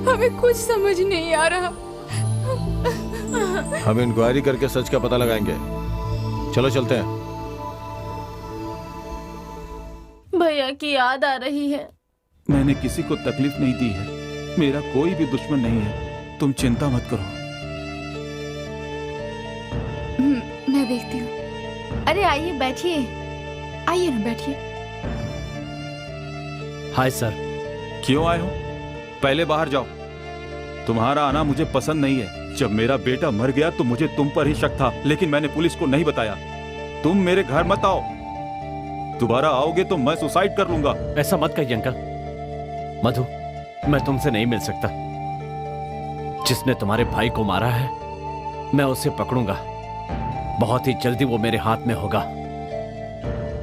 हमें कुछ समझ नहीं आ रहा। हम इंक्वायरी करके सच का पता लगाएंगे। चलो चलते हैं। भैया की याद आ रही है। मैंने किसी को तकलीफ नहीं दी है, मेरा कोई भी दुश्मन नहीं है, तुम चिंता मत करो। मैं देखती हूँ। अरे आइए बैठिए, आइए ना बैठिए। Hi sir. क्यों आए हो? पहले बाहर जाओ। तुम्हारा आना मुझे पसंद नहीं है। जब मेरा बेटा मर गया तो मुझे तुम पर ही शक था, लेकिन मैंने पुलिस को नहीं बताया। तुम मेरे घर मत आओ, दोबारा आओगे तो मैं सुसाइड कर लूंगा। ऐसा मत कहिए अंकल। मधु, मैं तुमसे नहीं मिल सकता। जिसने तुम्हारे भाई को मारा है, मैं उसे पकड़ूंगा। बहुत ही जल्दी वो मेरे हाथ में होगा।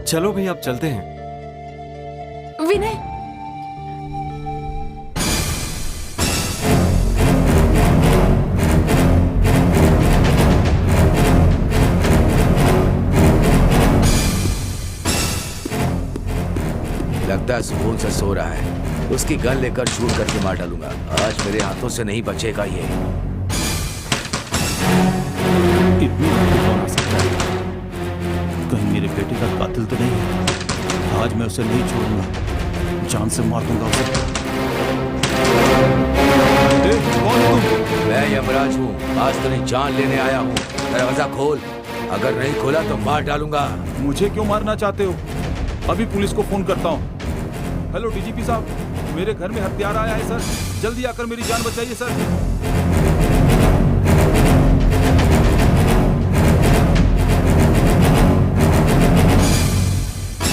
चलो भाई, अब चलते हैं। विनय, लगता है सुकून से सो रहा है। उसकी गन लेकर शूट करके मार डालूंगा। आज मेरे हाथों से नहीं बचेगा ये। इतनी रात कौन आ सकता है? कहीं मेरे बेटे का कातिल तो नहीं है? आज मैं उसे नहीं छोड़ूंगा, जान से मार दूंगा उसे। मैं यमराज हूँ, आज तेरी जान लेने आया हूँ। दरवाजा खोल, अगर नहीं खोला तो मार डालूंगा। मुझे क्यों मारना चाहते हो? अभी पुलिस को फोन करता हूँ। हेलो डीजीपी साहब, मेरे घर में हत्यारा आया है सर, जल्दी आकर मेरी जान बचाइए सर।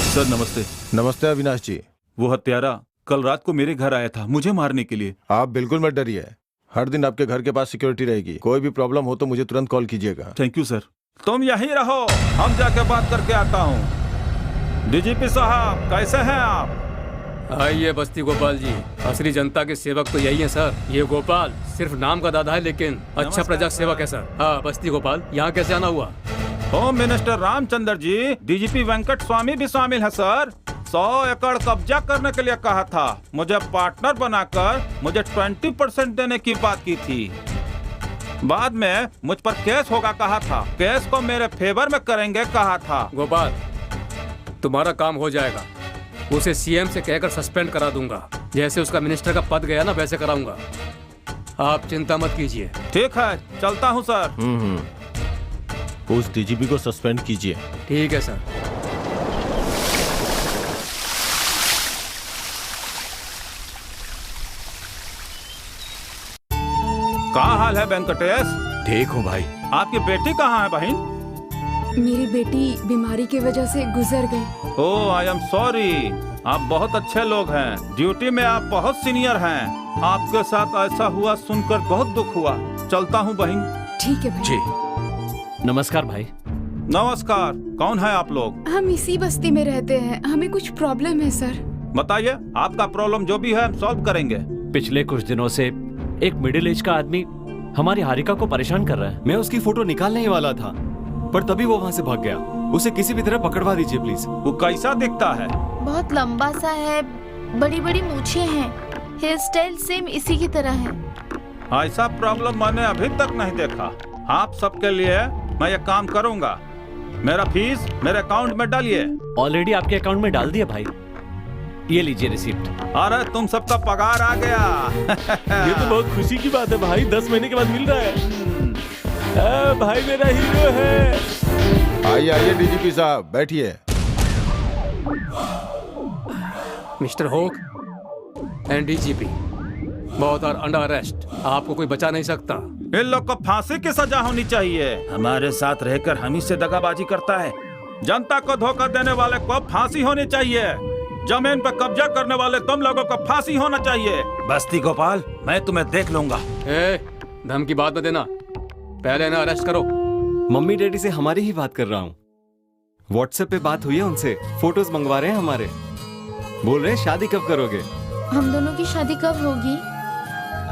सर नमस्ते। नमस्ते अविनाश जी। वो हत्यारा कल रात को मेरे घर आया था मुझे मारने के लिए। आप बिल्कुल मत डरिए, हर दिन आपके घर के पास सिक्योरिटी रहेगी। कोई भी प्रॉब्लम हो तो मुझे तुरंत कॉल कीजिएगा। Thank you sir. तुम यहीं रहो, हम जाके बात करके आता हूँ। डीजीपी साहब कैसे हैं आप? आइए बस्ती गोपाल जी, असली जनता के सेवक तो यही है सर। ये गोपाल सिर्फ नाम का दादा है लेकिन अच्छा प्रजा सेवक है सर। हाँ बस्ती गोपाल, यहाँ कैसे आना हुआ? Home minister Ramchandra ji, DGP Venkat स्वामी भी शामिल है सर। 100 एकड़ कब्जा करने के लिए कहा था। मुझे पार्टनर बनाकर मुझे 20% देने की बात की थी। बाद में मुझ पर केस होगा कहा था। केस को मेरे फेवर में करेंगे कहा था। गोपाल तुम्हारा काम हो जाएगा। उसे सीएम से कहकर सस्पेंड करा दूंगा। जैसे उसका मिनिस्टर का पद गया ना वैसे कराऊंगा। आप चिंता मत कीजिए। ठीक है, चलता हूँ सर। उस डीजीपी को सस्पेंड कीजिए। ठीक है सर। क्या हाल है वेंकटेश? ठीक हूँ भाई। आपकी बेटी कहाँ है बहन? मेरी बेटी बीमारी की वजह से गुजर गई। ओह आई एम सॉरी। आप बहुत अच्छे लोग हैं, ड्यूटी में आप बहुत सीनियर हैं। आपके साथ ऐसा हुआ सुनकर बहुत दुख हुआ। चलता हूँ बहन। ठीक है भाई। जी नमस्कार भाई। नमस्कार। कौन है आप लोग? हम इसी बस्ती में रहते हैं, हमें कुछ प्रॉब्लम है सर। बताइए, आपका प्रॉब्लम जो भी है हम सॉल्व करेंगे। पिछले कुछ दिनों से एक मिडिल एज का आदमी हमारी हारिका को परेशान कर रहा है। मैं उसकी फोटो निकालने ही वाला था पर तभी वो वहाँ से भाग गया। उसे किसी भी तरह पकड़वा दीजिए प्लीज। वो कैसा दिखता है? बहुत लंबा सा है, बड़ी बड़ी मूछें हैं, हेयर स्टाइल सेम इसी की तरह है। ऐसा प्रॉब्लम मैंने अभी तक नहीं देखा। आप सबके लिए मैं ये काम करूंगा। मेरा फीस मेरे अकाउंट में डालिए। ऑलरेडी आपके अकाउंट में डाल दिया भाई। ये लीजिए रिसीप्ट। अरे तुम सबका पगार आ गया। ये तो बहुत खुशी की बात है भाई, 10 महीने के बाद मिल रहा है। भाई मेरा हीरो है। आइए आइए डीजीपी साहब बैठिए। मिस्टर होक एंड डीजीपी बहुत आर अंडर अरेस्ट। आपको कोई बचा नहीं सकता। इन लोग को फांसी की सजा होनी चाहिए। हमारे साथ रहकर हम ही से दगाबाजी करता है। जनता को धोखा देने वाले को फांसी होनी चाहिए। जमीन पर कब्जा करने वाले तुम लोगों को फांसी होना चाहिए। बस्ती गोपाल, मैं तुम्हें देख लूंगा। धमकी बात में देना, पहले ना अरेस्ट करो। मम्मी डैडी से हमारी ही बात कर रहा हूँ। व्हाट्सएप पे बात हुई है उनसे, फोटोज मंगवा रहे हैं हमारे। बोल रहे हैं शादी कब करोगे? हम दोनों की शादी कब होगी?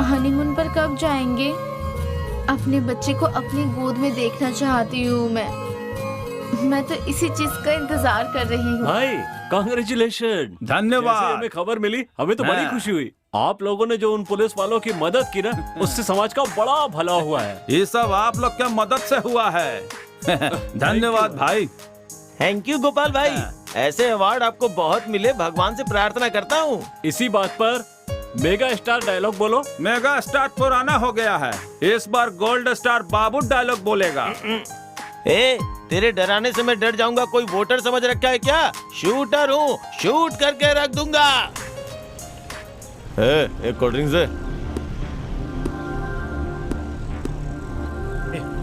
हनीमून पर कब जाएंगे? अपने बच्चे को अपनी गोद में देखना चाहती हूँ मैं तो इसी चीज का इंतजार कर रही हूँ। भाई कांग्रेचुलेशन। धन्यवाद। हमें खबर मिली, हमें तो बड़ी खुशी हुई। आप लोगों ने जो उन पुलिस वालों की मदद की ना, उससे समाज का बड़ा भला हुआ है। ये सब आप लोग के मदद से हुआ है। धन्यवाद भाई। थैंक यू गोपाल भाई। ऐसे अवार्ड आपको बहुत मिले, भगवान से प्रार्थना करता हूँ। इसी बात पर मेगा स्टार डायलॉग बोलो। मेगा स्टार पुराना हो गया है, इस बार गोल्ड स्टार बाबू डायलॉग बोलेगा। तेरे डराने से मैं डर जाऊंगा? कोई वोटर समझ रखा है क्या? शूटर हूँ, शूट करके रख दूंगा। एक कोल्ड ड्रिंक दे।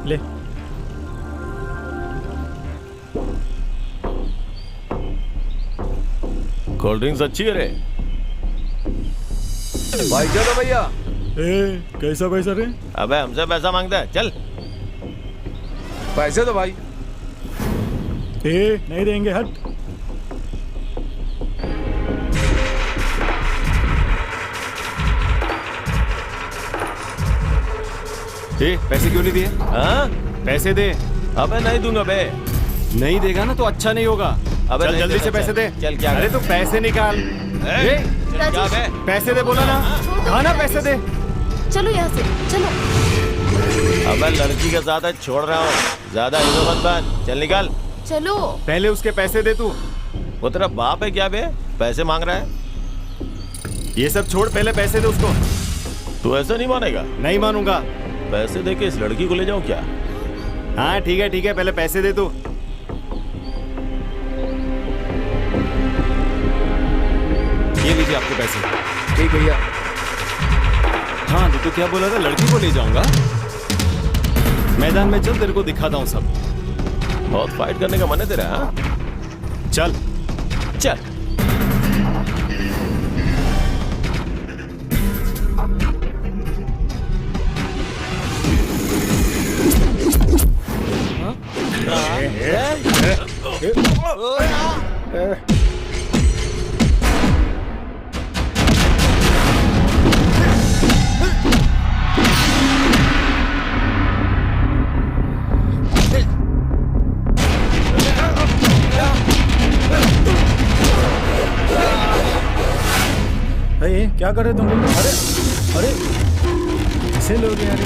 ले। कोल्ड ड्रिंक्स अच्छी है रे। भाई चलो भैया। कैसा पैसा रे? अबे हमसे पैसा मांगता है, चल। पैसे दो भाई। नहीं देंगे, हट। पैसे क्यों नहीं दिए? हाँ? पैसे दे। अबे नहीं दूंगा बे। नहीं देगा ना तो अच्छा नहीं होगा। अबे चल जल्दी से पैसे दे। चल क्या? अरे तो पैसे निकाल। ए, क्या बे? पैसे दे बोला ना, खाना पैसे दे। चलो यहाँ से चलो। अब मैं लड़की के साथ है, छोड़ रहा हूँ, ज्यादा हीरो मत बन, चल निकल। चलो। पहले उसके पैसे दे तू। वो तेरा बाप है क्या बे, पैसे मांग रहा है? ये सब छोड़, पहले पैसे दे उसको। तू ऐसा नहीं मानेगा? नहीं मानूंगा। पैसे दे के इस लड़की को ले जाऊं क्या? हाँ ठीक है, पहले पैसे दे तू। ये लीजिए आपके पैसे। ठीक भैया। हाँ तो क्या बोला था, लड़की को ले जाऊंगा। मैदान में चल, तेरे को दिखाता हूँ सब। बहुत फाइट करने का मन है तेरा? हाँ? चल चल। अरे क्या कर रहे तुम लोग? अरे कैसे लोग यार?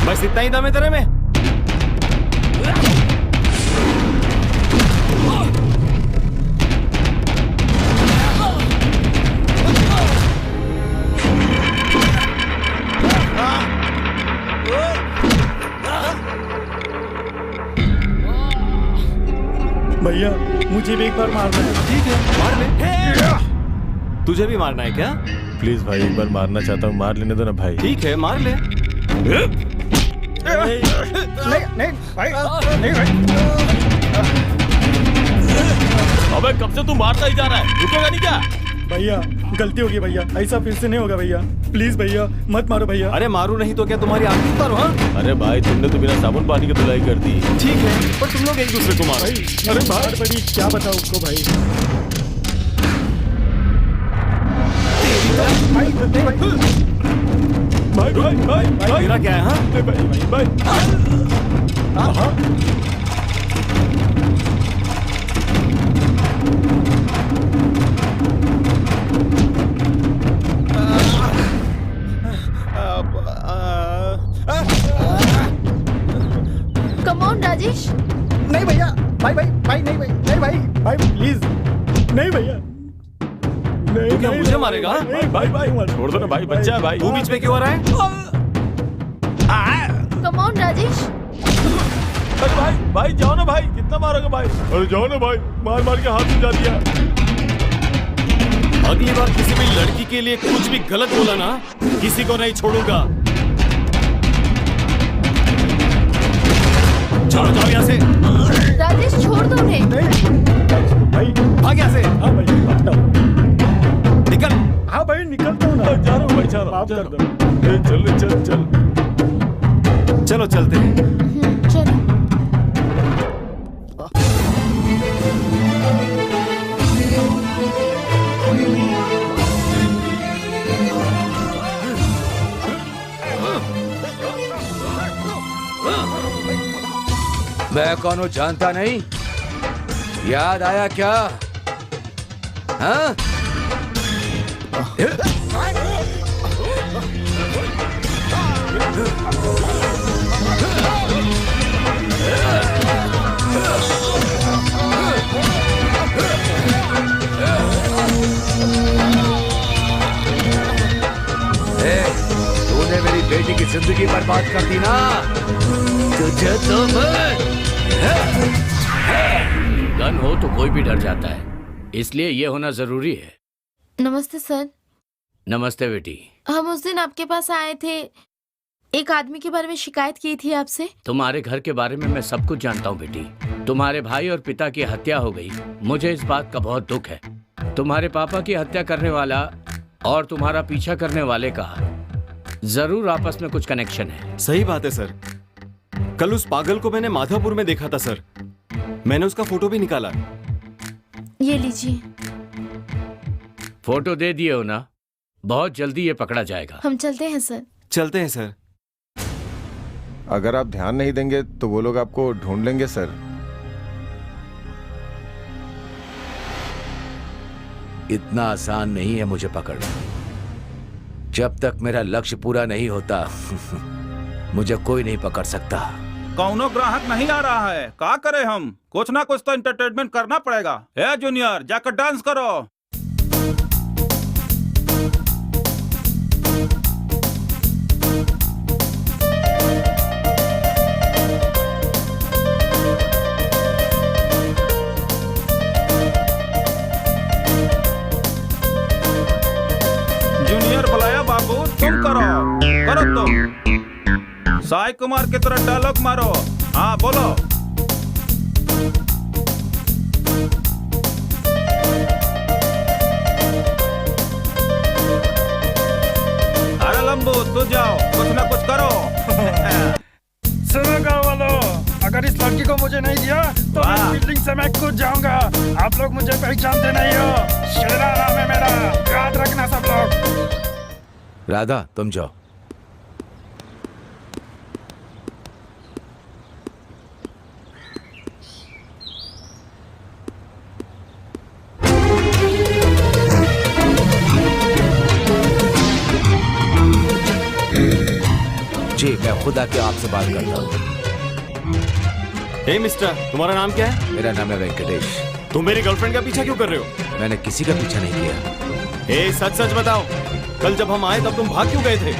बस इतना ही दम है तेरे में? भैया मुझे भी एक बार मारना है। ठीक है, मार ले। तुझे भी मारना है क्या? प्लीज भाई, एक बार मारना चाहता हूँ, मार लेने दो ना भाई। ठीक है, मार ले। नहीं भाई, नहीं भाई। अबे कब से तू मारता ही जा रहा है, रुकेगा नहीं क्या? भैया गलती होगी भैया, ऐसा फिर से नहीं होगा भैया। प्लीज भैया मत मारो भैया। अरे मारू नहीं तो क्या तुम्हारी आंखें उतारो? हाँ अरे भाई, तुमने तो बिना साबुन पानी की धुलाई कर दी। ठीक है, पर तुम लोग एक दूसरे को मारो। अरे बाहर बड़ी क्या बताओ उसको भाई। भाई तेरा क्या है? हाँ भाई कम ऑन राजेश। नहीं भैया, भाई नहीं भाई प्लीज नहीं भैया। तू क्या मुझे मारेगा? भाई छोड़ दो ना भाई, बच्चा है भाई। तू बीच में क्यों आ रहा है? Come on Rajesh. अरे भाई जाओ ना भाई, कितना मारोगे भाई? अरे जाओ ना भाई, मार के हाथ सुझा दिया। अगली बार किसी भी लड़की के लिए कुछ भी गलत बोला ना, किसी को नहीं छोड़ूंगा। चलो जाओ यहाँ से। राजेश छोड़ दो उन्हें। भाई भाग यहाँ से। हाँ भाई भागता हूँ। निकल। हाँ भाई निकलता हूँ ना। जा रहा हूँ भाई, जा रहा हूँ। माफ कर दो। चल। चलो चलते हैं। चलो। मैं कौन हूं जानता नहीं? याद आया क्या? हाँ? तूने मेरी बेटी की जिंदगी बर्बाद कर दी ना, तुझे तो गन हो तो कोई भी डर जाता है, इसलिए ये होना जरूरी है। नमस्ते सर। नमस्ते बेटी। हम उस दिन आपके पास आए थे, एक आदमी के बारे में शिकायत की थी आपसे। तुम्हारे घर के बारे में मैं सब कुछ जानता हूँ बेटी। तुम्हारे भाई और पिता की हत्या हो गई, मुझे इस बात का बहुत दुख है। तुम्हारे पापा की हत्या करने वाला और तुम्हारा पीछा करने वाले का जरूर आपस में कुछ कनेक्शन है। सही बात है सर। कल उस पागल को मैंने माधवपुर में देखा था सर। मैंने उसका फोटो भी निकाला। ये लीजिए। फोटो दे दिए हो ना, बहुत जल्दी ये पकड़ा जाएगा। हम चलते हैं सर। चलते हैं सर। अगर आप ध्यान नहीं देंगे तो वो लोग आपको ढूंढ लेंगे सर। इतना आसान नहीं है मुझे पकड़ना। जब तक मेरा लक्ष्य पूरा नहीं होता मुझे कोई नहीं पकड़ सकता। कौनो ग्राहक नहीं आ रहा है, क्या करे हम? कुछ ना कुछ तो एंटरटेनमेंट करना पड़ेगा। ए जूनियर, जाकर डांस करो। जूनियर बुलाया बाबू, तुम करो करो तुम। साई कुमार की तरह डायलॉग मारो। हाँ बोलो। अरे लंबू तू जाओ, कुछ ना कुछ करो। सुनो गाँव वालों, अगर इस लड़की को मुझे नहीं दिया तो इस बिल्डिंग से मैं कूद जाऊंगा। आप लोग मुझे पहचानते नहीं हो। शेरा नाम है मेरा, याद रखना सब लोग। राधा तुम जाओ। जी मैं खुद आके आपसे बात करता हूँ। हे मिस्टर, तुम्हारा नाम क्या है? मेरा नाम है वेंकटेश। तुम मेरी गर्लफ्रेंड का पीछा क्यों कर रहे हो? मैंने किसी का पीछा नहीं किया। हे सच सच बताओ, कल जब हम आए तब तुम भाग क्यों गए थे?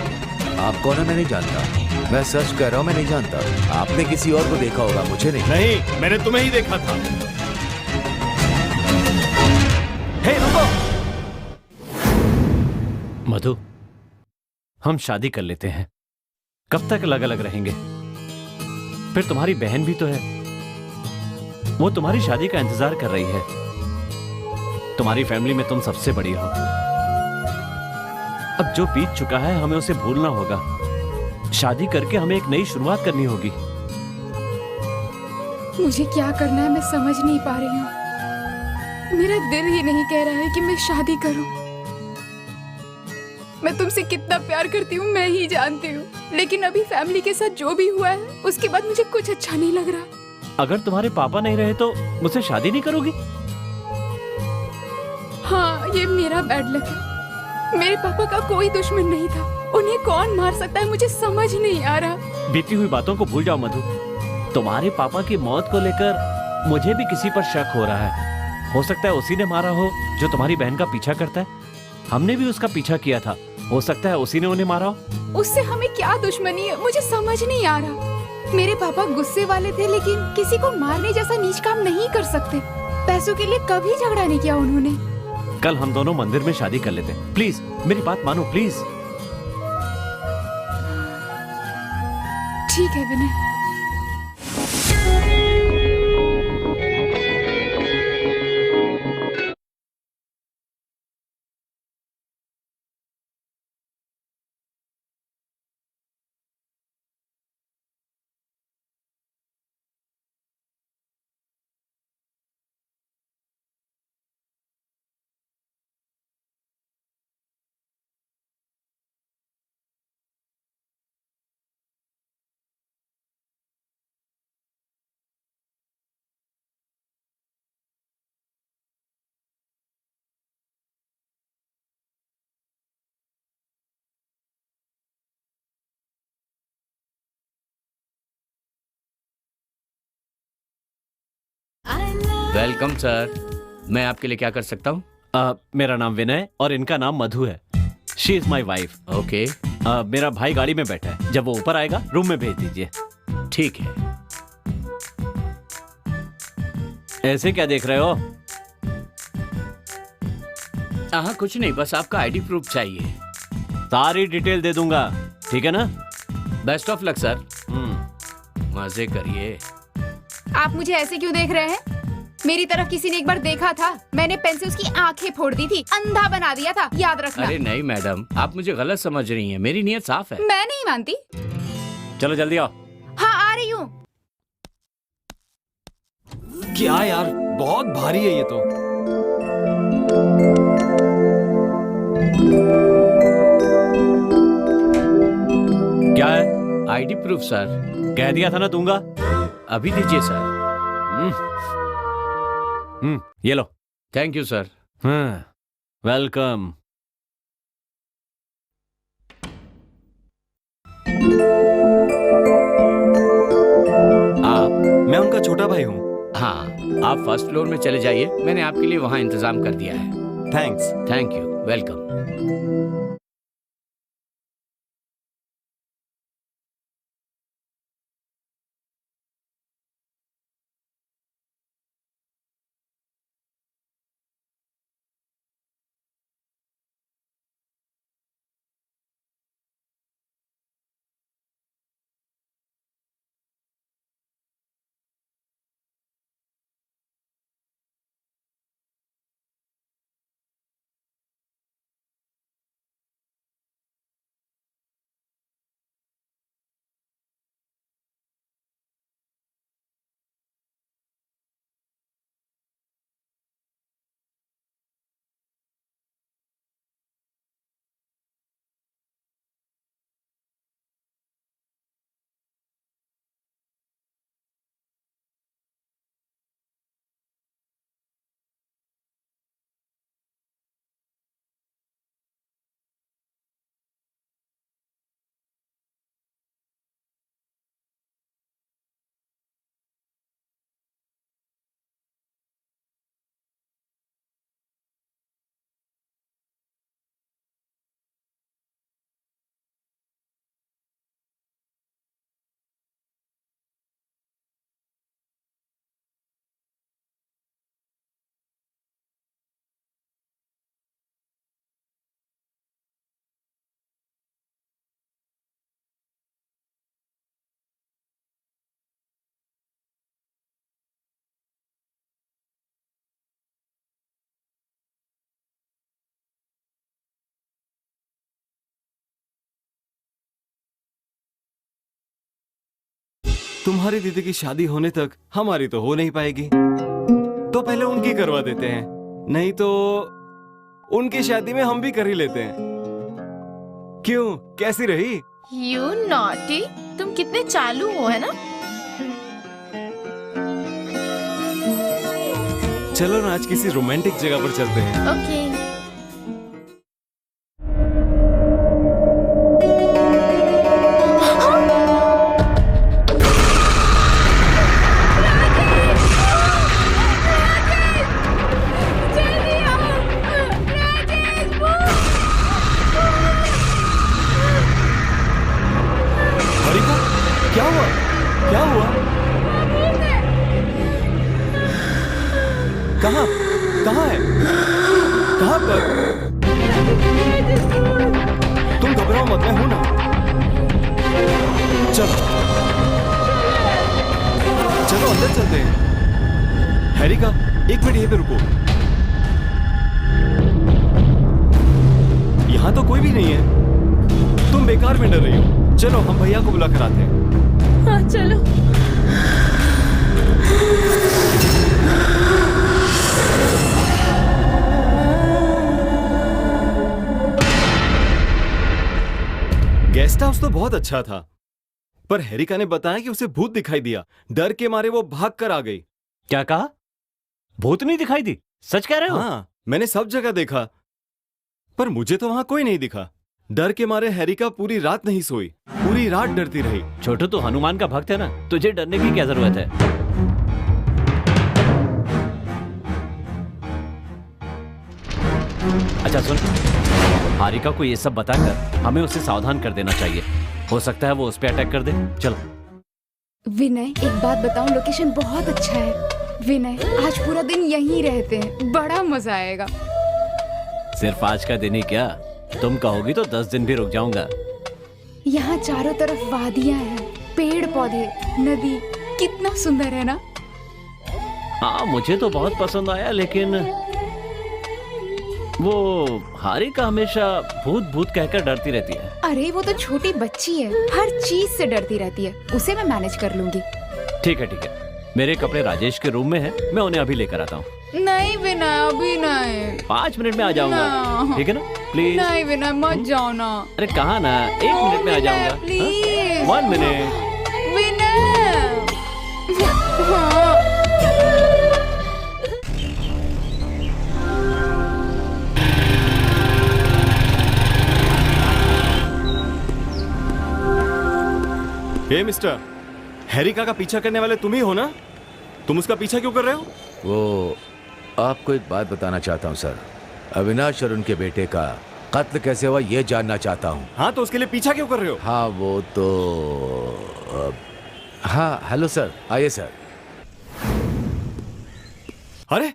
आप कौन है मैं नहीं जानता। मैं सच कह रहा हूँ, मैं नहीं जानता। आपने किसी और को देखा होगा, मुझे नहीं। नहीं, मैंने तुम्हें ही देखा था। हे रुको। मधु, हम शादी कर लेते हैं। कब तक अलग अलग रहेंगे? फिर तुम्हारी बहन भी तो है, वो तुम्हारी शादी का इंतजार कर रही है। तुम्हारी फैमिली में तुम सबसे बड़ी हो। अब जो बीत चुका है हमें उसे भूलना होगा। शादी करके हमें एक नई शुरुआत करनी होगी। मुझे क्या करना है मैं समझ नहीं पा रही हूँ। मेरा दिल ही नहीं कह रहा है कि मैं शादी करूं। मैं तुमसे कितना प्यार करती हूँ मैं ही जानती हूँ, लेकिन अभी फैमिली के साथ जो भी हुआ है उसके बाद मुझे कुछ अच्छा नहीं लग रहा। अगर तुम्हारे पापा नहीं रहे तो मुझसे शादी नहीं करोगी? हाँ, ये मेरा बैड लक है। मेरे पापा का कोई दुश्मन नहीं था। उन्हें कौन मार सकता है मुझे समझ नहीं आ रहा। बीती हुई बातों को भूल जाओ मधु। तुम्हारे पापा की मौत को लेकर मुझे भी किसी पर शक हो रहा है। हो सकता है उसी ने मारा हो जो तुम्हारी बहन का पीछा करता है। हमने भी उसका पीछा किया था, हो सकता है उसी ने उन्हें मारा हो। उससे हमें क्या दुश्मनी है मुझे समझ नहीं आ रहा। मेरे पापा गुस्से वाले थे, लेकिन किसी को मारने जैसा नीच काम नहीं कर सकते। पैसों के लिए कभी झगड़ा नहीं किया उन्होंने। कल हम दोनों मंदिर में शादी कर लेते हैं। प्लीज मेरी बात मानो प्लीज। ठीक है विनय। वेलकम सर, मैं आपके लिए क्या कर सकता हूँ? मेरा नाम विनय और इनका नाम मधु है। She is my wife. Okay. मेरा भाई गाड़ी में बैठा है, जब वो ऊपर आएगा रूम में भेज दीजिए। ठीक है। ऐसे क्या देख रहे हो? हाँ कुछ नहीं, बस आपका आईडी प्रूफ चाहिए। सारी डिटेल दे दूंगा, ठीक है ना? Best of luck sir. मजे करिए। आप मुझे ऐसे क्यों देख रहे हैं? मेरी तरफ किसी ने एक बार देखा था, मैंने पेन से उसकी आंखें फोड़ दी थी, अंधा बना दिया था, याद रखना। अरे नहीं मैडम, आप मुझे गलत समझ रही हैं, मेरी नीयत साफ है। मैं नहीं मानती। चलो जल्दी आओ। हाँ आ रही हूँ। क्या यार, बहुत भारी है ये तो। क्या है? ID proof sir. कह दिया था ना दूंगा। अभी दीजिए सर। ये लो। Thank you sir. वेलकम। मैं उनका छोटा भाई हूँ। हाँ, आप फर्स्ट फ्लोर में चले जाइए, मैंने आपके लिए वहाँ इंतजाम कर दिया है। थैंक्स। Thank you, welcome. तुम्हारी दीदी की शादी होने तक हमारी तो हो नहीं पाएगी, तो पहले उनकी करवा देते हैं, नहीं तो उनकी शादी में हम भी कर ही लेते हैं। क्यों, कैसी रही? यू नॉटी, तुम कितने चालू हो, है ना? चलो ना आज किसी रोमांटिक जगह पर चलते हैं। ओके। क्या हुआ? क्या हुआ? कहाँ? कहाँ है? कहाँ पर? तुम घबराओ मत, मैं हूं ना। चलो चलो अंदर चलते हैं। हैरिका, एक मिनट यहीं पे रुको। यहाँ तो कोई भी नहीं है, तुम बेकार में डर रही हो। चलो हम भैया को बुला कर आते हैं। हाँ चलो। गेस्ट हाउस तो बहुत अच्छा था, पर हैरिका ने बताया कि उसे भूत दिखाई दिया। डर के मारे वो भाग कर आ गई। क्या कहा? भूत नहीं दिखाई दी? सच कह रहे हो? हाँ, मैंने सब जगह देखा, पर मुझे तो वहां कोई नहीं दिखा। डर के मारे हैरिका पूरी रात नहीं सोई, पूरी रात डरती रही। छोटू, तो हनुमान का भक्त है ना, तुझे डरने की क्या जरूरत है? अच्छा सुन, हारिका को ये सब बताकर हमें उसे सावधान कर देना चाहिए। हो सकता है वो उस पे अटैक कर दे। चलो। विनय, एक बात बताऊं, लोकेशन बहुत अच्छा है। विनय, आज पूरा दिन यहीं रहते हैं, बड़ा मजा आएगा। सिर्फ आज का दिन ही क्या, तुम कहोगी तो 10 दिन भी रुक जाऊंगा। यहाँ चारों तरफ वादियाँ हैं, पेड़ पौधे, नदी, कितना सुंदर है ना? हाँ, मुझे तो बहुत पसंद आया, लेकिन वो हारिका हमेशा भूत भूत कहकर डरती रहती है। अरे वो तो छोटी बच्ची है, हर चीज से डरती रहती है, उसे मैं मैनेज कर लूंगी। ठीक है ठीक है, मेरे कपड़े राजेश के रूम में हैं, मैं उन्हें अभी लेकर आता हूँ। नहीं विनय, अभी नहीं। 5 मिनट में आ जाऊंगा, ठीक है ना? प्लीज। नहीं विनय मत जाओ ना। अरे कहा ना, 1 मिनट में आ जाऊंगा। Please 1 minute. विनय। हाँ। हे मिस्टर, हैरिका का पीछा करने वाले तुम ही हो ना? तुम उसका पीछा क्यों कर रहे हो? वो आपको एक बात बताना चाहता हूँ सर। अविनाश और उनके बेटे का कत्ल कैसे हुआ ये जानना चाहता हूँ। हाँ तो उसके लिए पीछा क्यों कर रहे हो? हाँ वो तो हाँ हेलो सर, आइए सर। अरे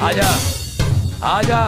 आजा आजा।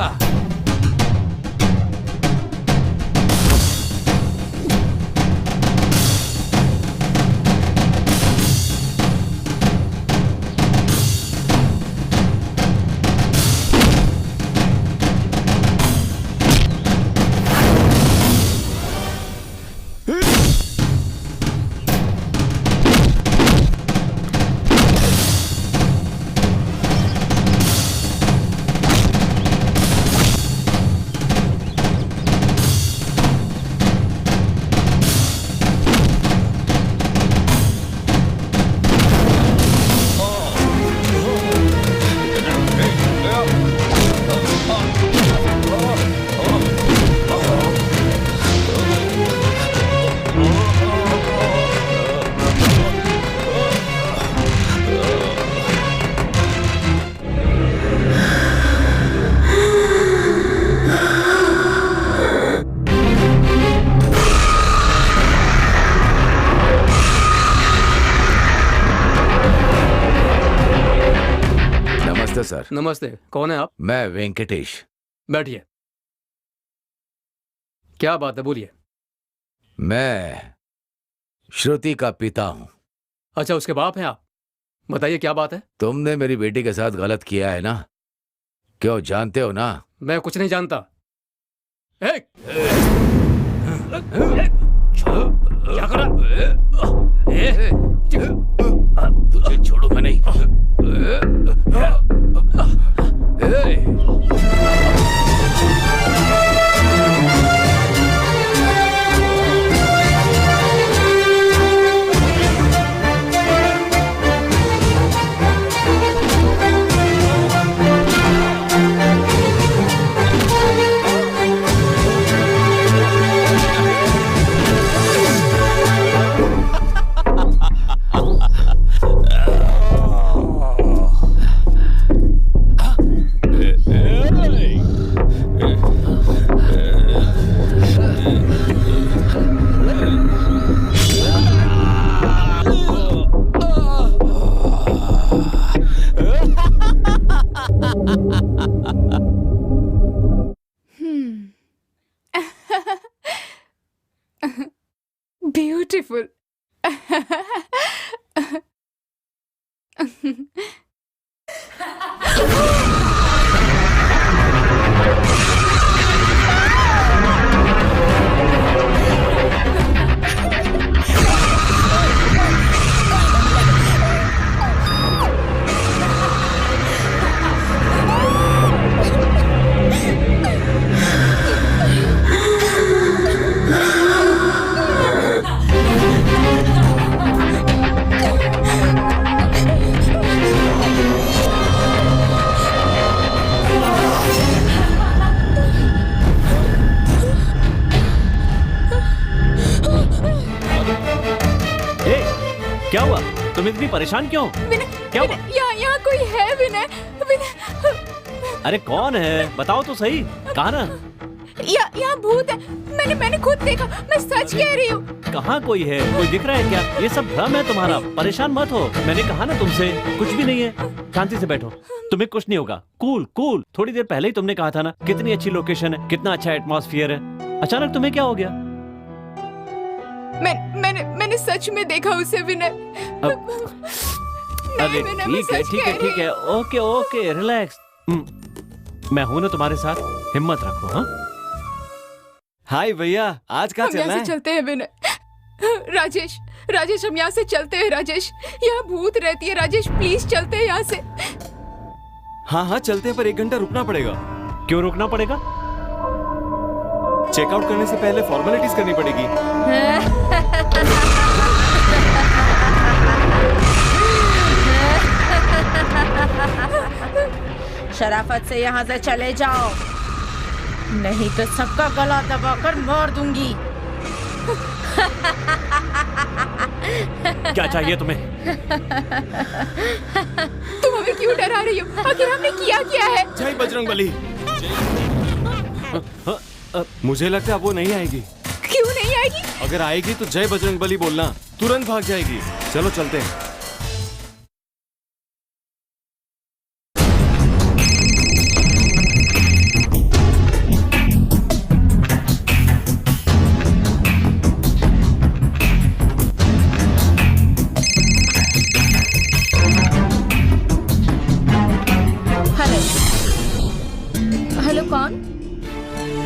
सर। नमस्ते, कौन है आप? मैं वेंकटेश। बैठिए। क्या बात है, बोलिए। मैं श्रुति का पिता हूं। अच्छा, उसके बाप हैं आप? बताइए क्या बात है। तुमने मेरी बेटी के साथ गलत किया है ना? क्यों, जानते हो ना? मैं कुछ नहीं जानता। क्या कर रहा? तुझे छोड़ूंगा नहीं। ब्यूटीफुल। क्या हुआ? तुम इतनी परेशान क्यों? क्या हुआ? यहाँ कोई है विनय? विनय, अरे कौन है? बताओ तो सही। कहा ना? यहाँ भूत है। मैंने खुद देखा। मैं सच कह रही हूँ। कहाँ कोई है? कोई दिख रहा है क्या? ये सब भ्रम है तुम्हारा। परेशान मत हो। मैंने कहा ना तुमसे, कुछ भी नहीं है। शांति से बैठो, तुम्हें कुछ नहीं होगा। Cool cool. थोड़ी देर पहले ही तुमने कहा था ना कितनी अच्छी लोकेशन है, कितना अच्छा एटमॉस्फेयर है। अचानक तुम्हें क्या हो गया? मैंने सच में देखा उसे विनय। अरे ठीक है। Okay okay, relax. मैं हूं ना तुम्हारे साथ, हिम्मत रखो। हाँ हाय भैया, आज कहाँ चलना है? चलते हैं विनय। राजेश हम यहाँ से चलते हैं। राजेश, यहाँ भूत रहती है। राजेश प्लीज चलते हैं यहाँ से। हाँ चलते हैं, पर 1 घंटा रुकना पड़ेगा। क्यों रुकना पड़ेगा? चेकआउट करने से पहले फॉर्मेलिटीज करनी पड़ेगी। शराफत से यहाँ से चले जाओ, नहीं तो सबका गला दबाकर मार दूंगी। क्या चाहिए तुम्हें? तुम हमें क्यों डरा रही हो? आखिर हमने किया है? जय बजरंगबली। मुझे लगता है वो नहीं आएगी। क्यों नहीं आएगी? अगर आएगी तो जय बजरंगबली बोलना, तुरंत भाग जाएगी। चलो चलते हैं।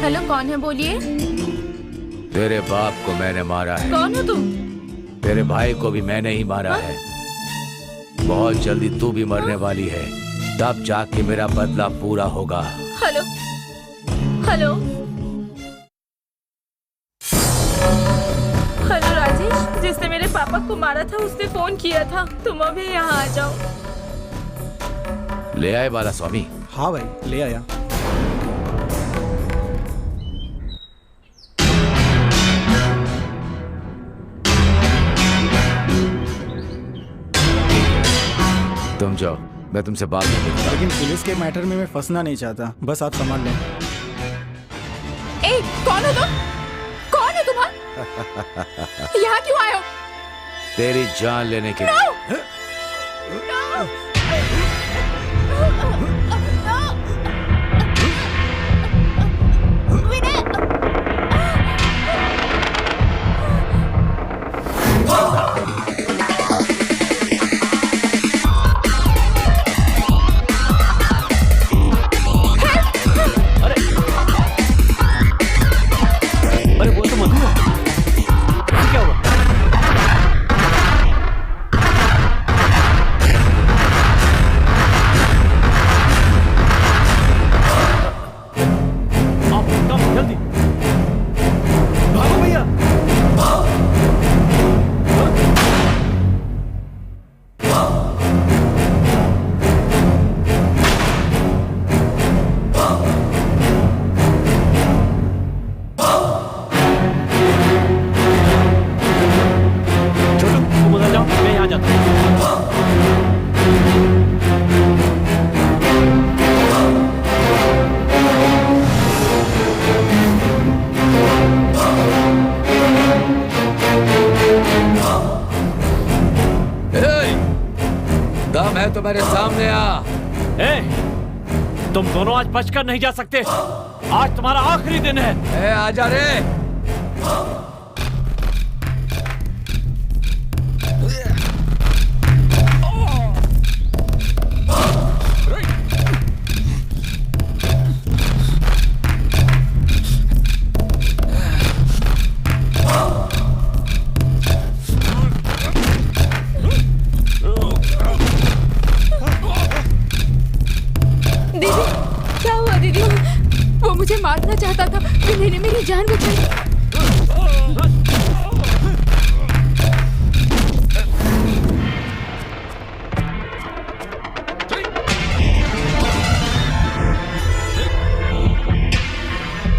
हेलो, कौन है? बोलिए। तेरे बाप को मैंने मारा है। कौन हो तुम? तेरे भाई को भी मैंने ही मारा है। बहुत जल्दी तू भी मरने वाली है, तब जाके मेरा बदला पूरा होगा। हेलो हेलो हेलो राजेश, जिसने मेरे पापा को मारा था उसने फोन किया था। तुम अभी यहाँ आ जाओ। ले आए बाला स्वामी? हाँ भाई, ले आया। तुम जाओ, मैं तुमसे बात नहीं करता। लेकिन पुलिस के मैटर में मैं फंसना नहीं चाहता, बस आप संभाल लें। कौन हो तुम? कौन हो तुम? यहाँ क्यों आए हो? तेरी जान लेने के लिए। तो मेरे सामने आ। तुम दोनों आज बचकर नहीं जा सकते। आज तुम्हारा आखिरी दिन है। आजा रे। मारना चाहता था, विनय ने मेरी जान बचाई।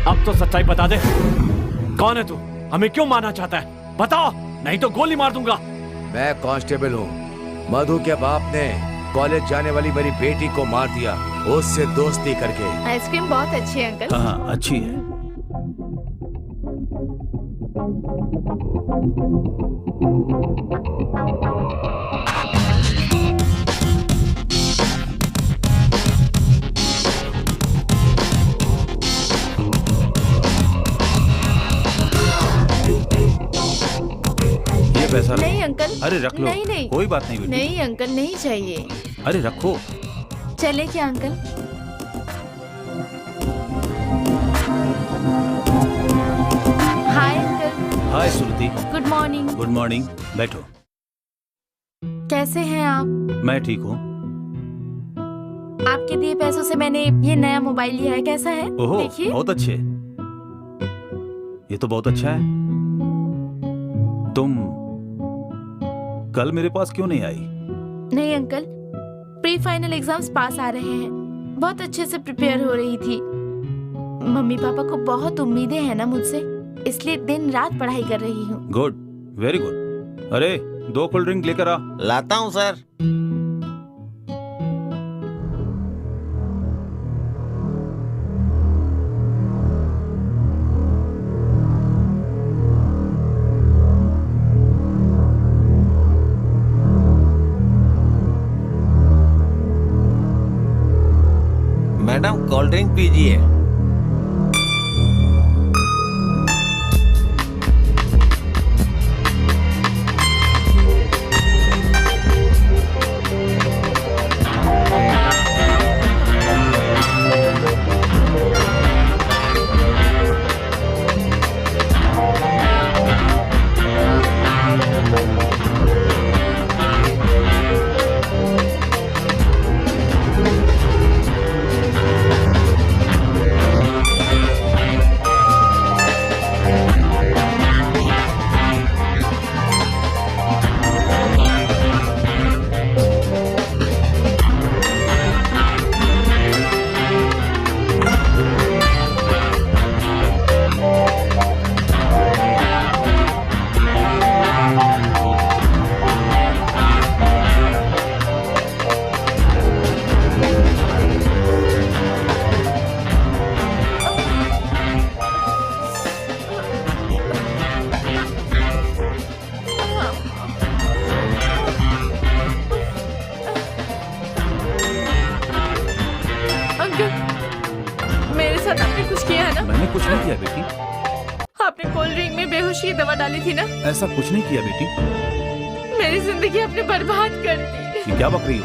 अब तो सच्चाई बता दे, कौन है तू? हमें क्यों मारना चाहता है? बताओ, नहीं तो गोली मार दूंगा। मैं कांस्टेबल हूँ। मधु के बाप ने कॉलेज जाने वाली मेरी बेटी को मार दिया, उससे दोस्ती करके। आइसक्रीम बहुत अच्छी है अंकल। हाँ अच्छी है। ये पैसा नहीं अंकल। अरे रख लो। नहीं नहीं कोई बात नहीं बेटी। नहीं अंकल नहीं चाहिए। अरे रखो। चले क्या uncle? Hi uncle. Hi Surti. Good morning. Good morning. बैठो। कैसे हैं आप? मैं ठीक हूँ। आपके दिए पैसों से मैंने ये नया मोबाइल लिया है, कैसा है? ओहो देखिए। बहुत अच्छे। ये तो बहुत अच्छा है। तुम कल मेरे पास क्यों नहीं आई? नहीं अंकल, प्री फाइनल एग्जाम्स पास आ रहे हैं, बहुत अच्छे से प्रिपेयर हो रही थी। मम्मी पापा को बहुत उम्मीदें हैं ना मुझसे, इसलिए दिन रात पढ़ाई कर रही हूँ। Good, very good. अरे 2 कोल्ड ड्रिंक लेकर आ। लाता हूँ सर। मैडम कोल्ड ड्रिंक पीजिए। मेरे साथ आपने कुछ किया है ना? मैंने कुछ नहीं किया बेटी। आपने कोल्ड ड्रिंक में बेहोशी की दवा डाली थी ना? ऐसा कुछ नहीं किया बेटी। मेरी जिंदगी आपने बर्बाद कर दी। ये क्या बक रही हो?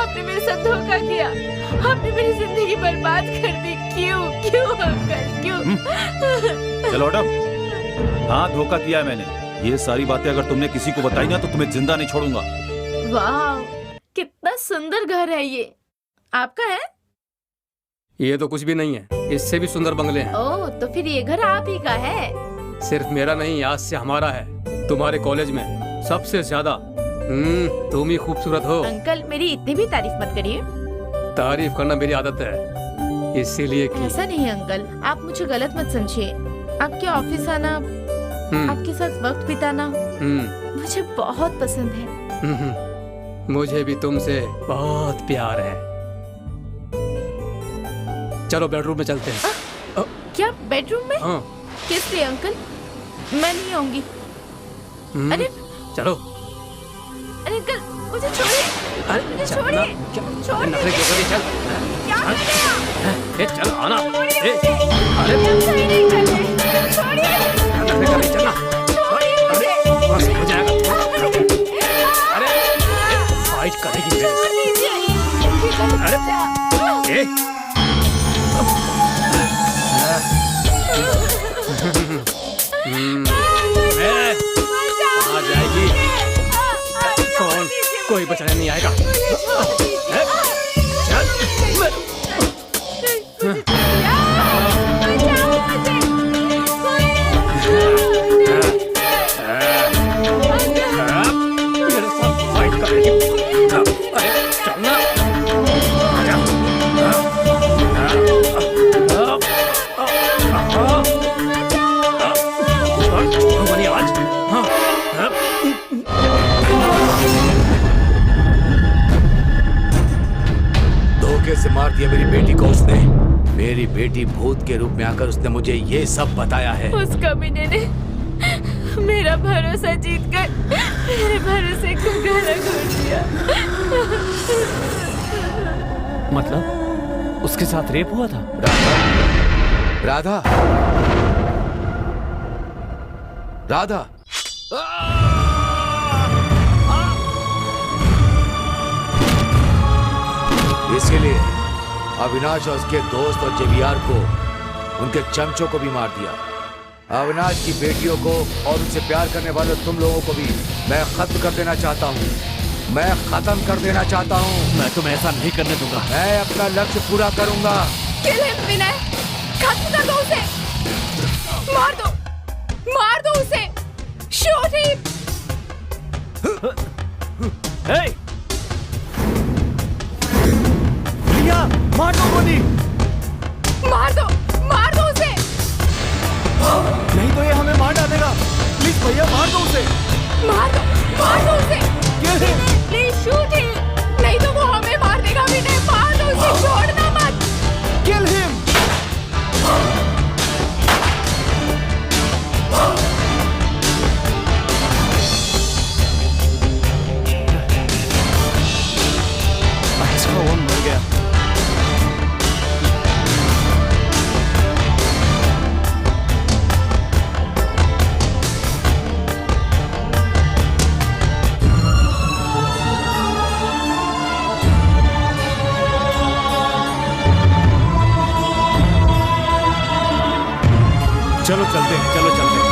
आपने मेरे साथ धोखा किया, आपने मेरी जिंदगी बर्बाद कर दी। क्यों क्यों अंकल क्यों? चलो हटो। हाँ धोखा किया है मैंने। ये सारी बातें अगर तुमने किसी को बताई ना तो तुम्हें जिंदा नहीं छोड़ूंगा। वाह, कितना सुंदर घर है ये। आपका है? ये तो कुछ भी नहीं है, इससे भी सुंदर बंगले हैं। ओह, तो फिर ये घर आप ही का है? सिर्फ मेरा नहीं, आज से हमारा है। तुम्हारे कॉलेज में सबसे ज्यादा तुम ही खूबसूरत हो। अंकल मेरी इतनी भी तारीफ मत करिए। तारीफ करना मेरी आदत है, इसीलिए कि ऐसा नहीं है अंकल, आप मुझे गलत मत समझिए। आपके ऑफिस आना, आपके साथ वक्त बिताना मुझे बहुत पसंद है। मुझे भी तुमसे बहुत प्यार है। चलो बेडरूम में चलते हैं। क्या बेडरूम में? हाँ। किस लिए अंकल? मैं नहीं आऊंगी। अरे चलो। अरे अंकल मुझे छोड़िए। अरे मुझे छोड़िए। छोड़िए। चल। क्या कर रहे हैं? चल आना। अरे सही नहीं कर रहे। छोड़िए। चलना। बस हो जाएगा। अरे फाइट करेगी मेरे से। अरे आ जाएगी। कौन? कोई बचाने नहीं आएगा। मेरे साथ फाइट करेगी। अरे चलना। आज हाँ मार दिया मेरी बेटी को उसने। मेरी बेटी भूत के रूप में आकर उसने मुझे ये सब बताया है। उस कमीने ने मेरा भरोसा जीतकर मेरे भरोसे को गला घोट दिया। मतलब उसके साथ रेप हुआ था? राधा, राधा, इसीलिए अविनाश और उसके दोस्त और जेवियार को, उनके चमचों को भी मार दिया। अविनाश की बेटियों को और उनसे प्यार करने वाले तुम लोगों को भी मैं खत्म कर देना चाहता हूँ। मैं खत्म कर देना चाहता हूँ। मैं तुम्हें ऐसा नहीं करने दूंगा। मैं अपना लक्ष्य पूरा करूंगा। किल हिम विनय, खत्म कर दो उसे, मार दो, मार दो उसे, शूट हिम। प्रिया, मार दो गोली। मार दो उसे। नहीं तो ये हमें मार डालेगा। प्लीज भैया मार दो उसे। मार दो उसे। प्लीज शूट हिम, नहीं तो वो हमें मार देगा। विनय मार दो उसे, छोड़ना मत। Kill him. अच्छा वो मर गया। चलो चलते हैं, चलो चलते हैं।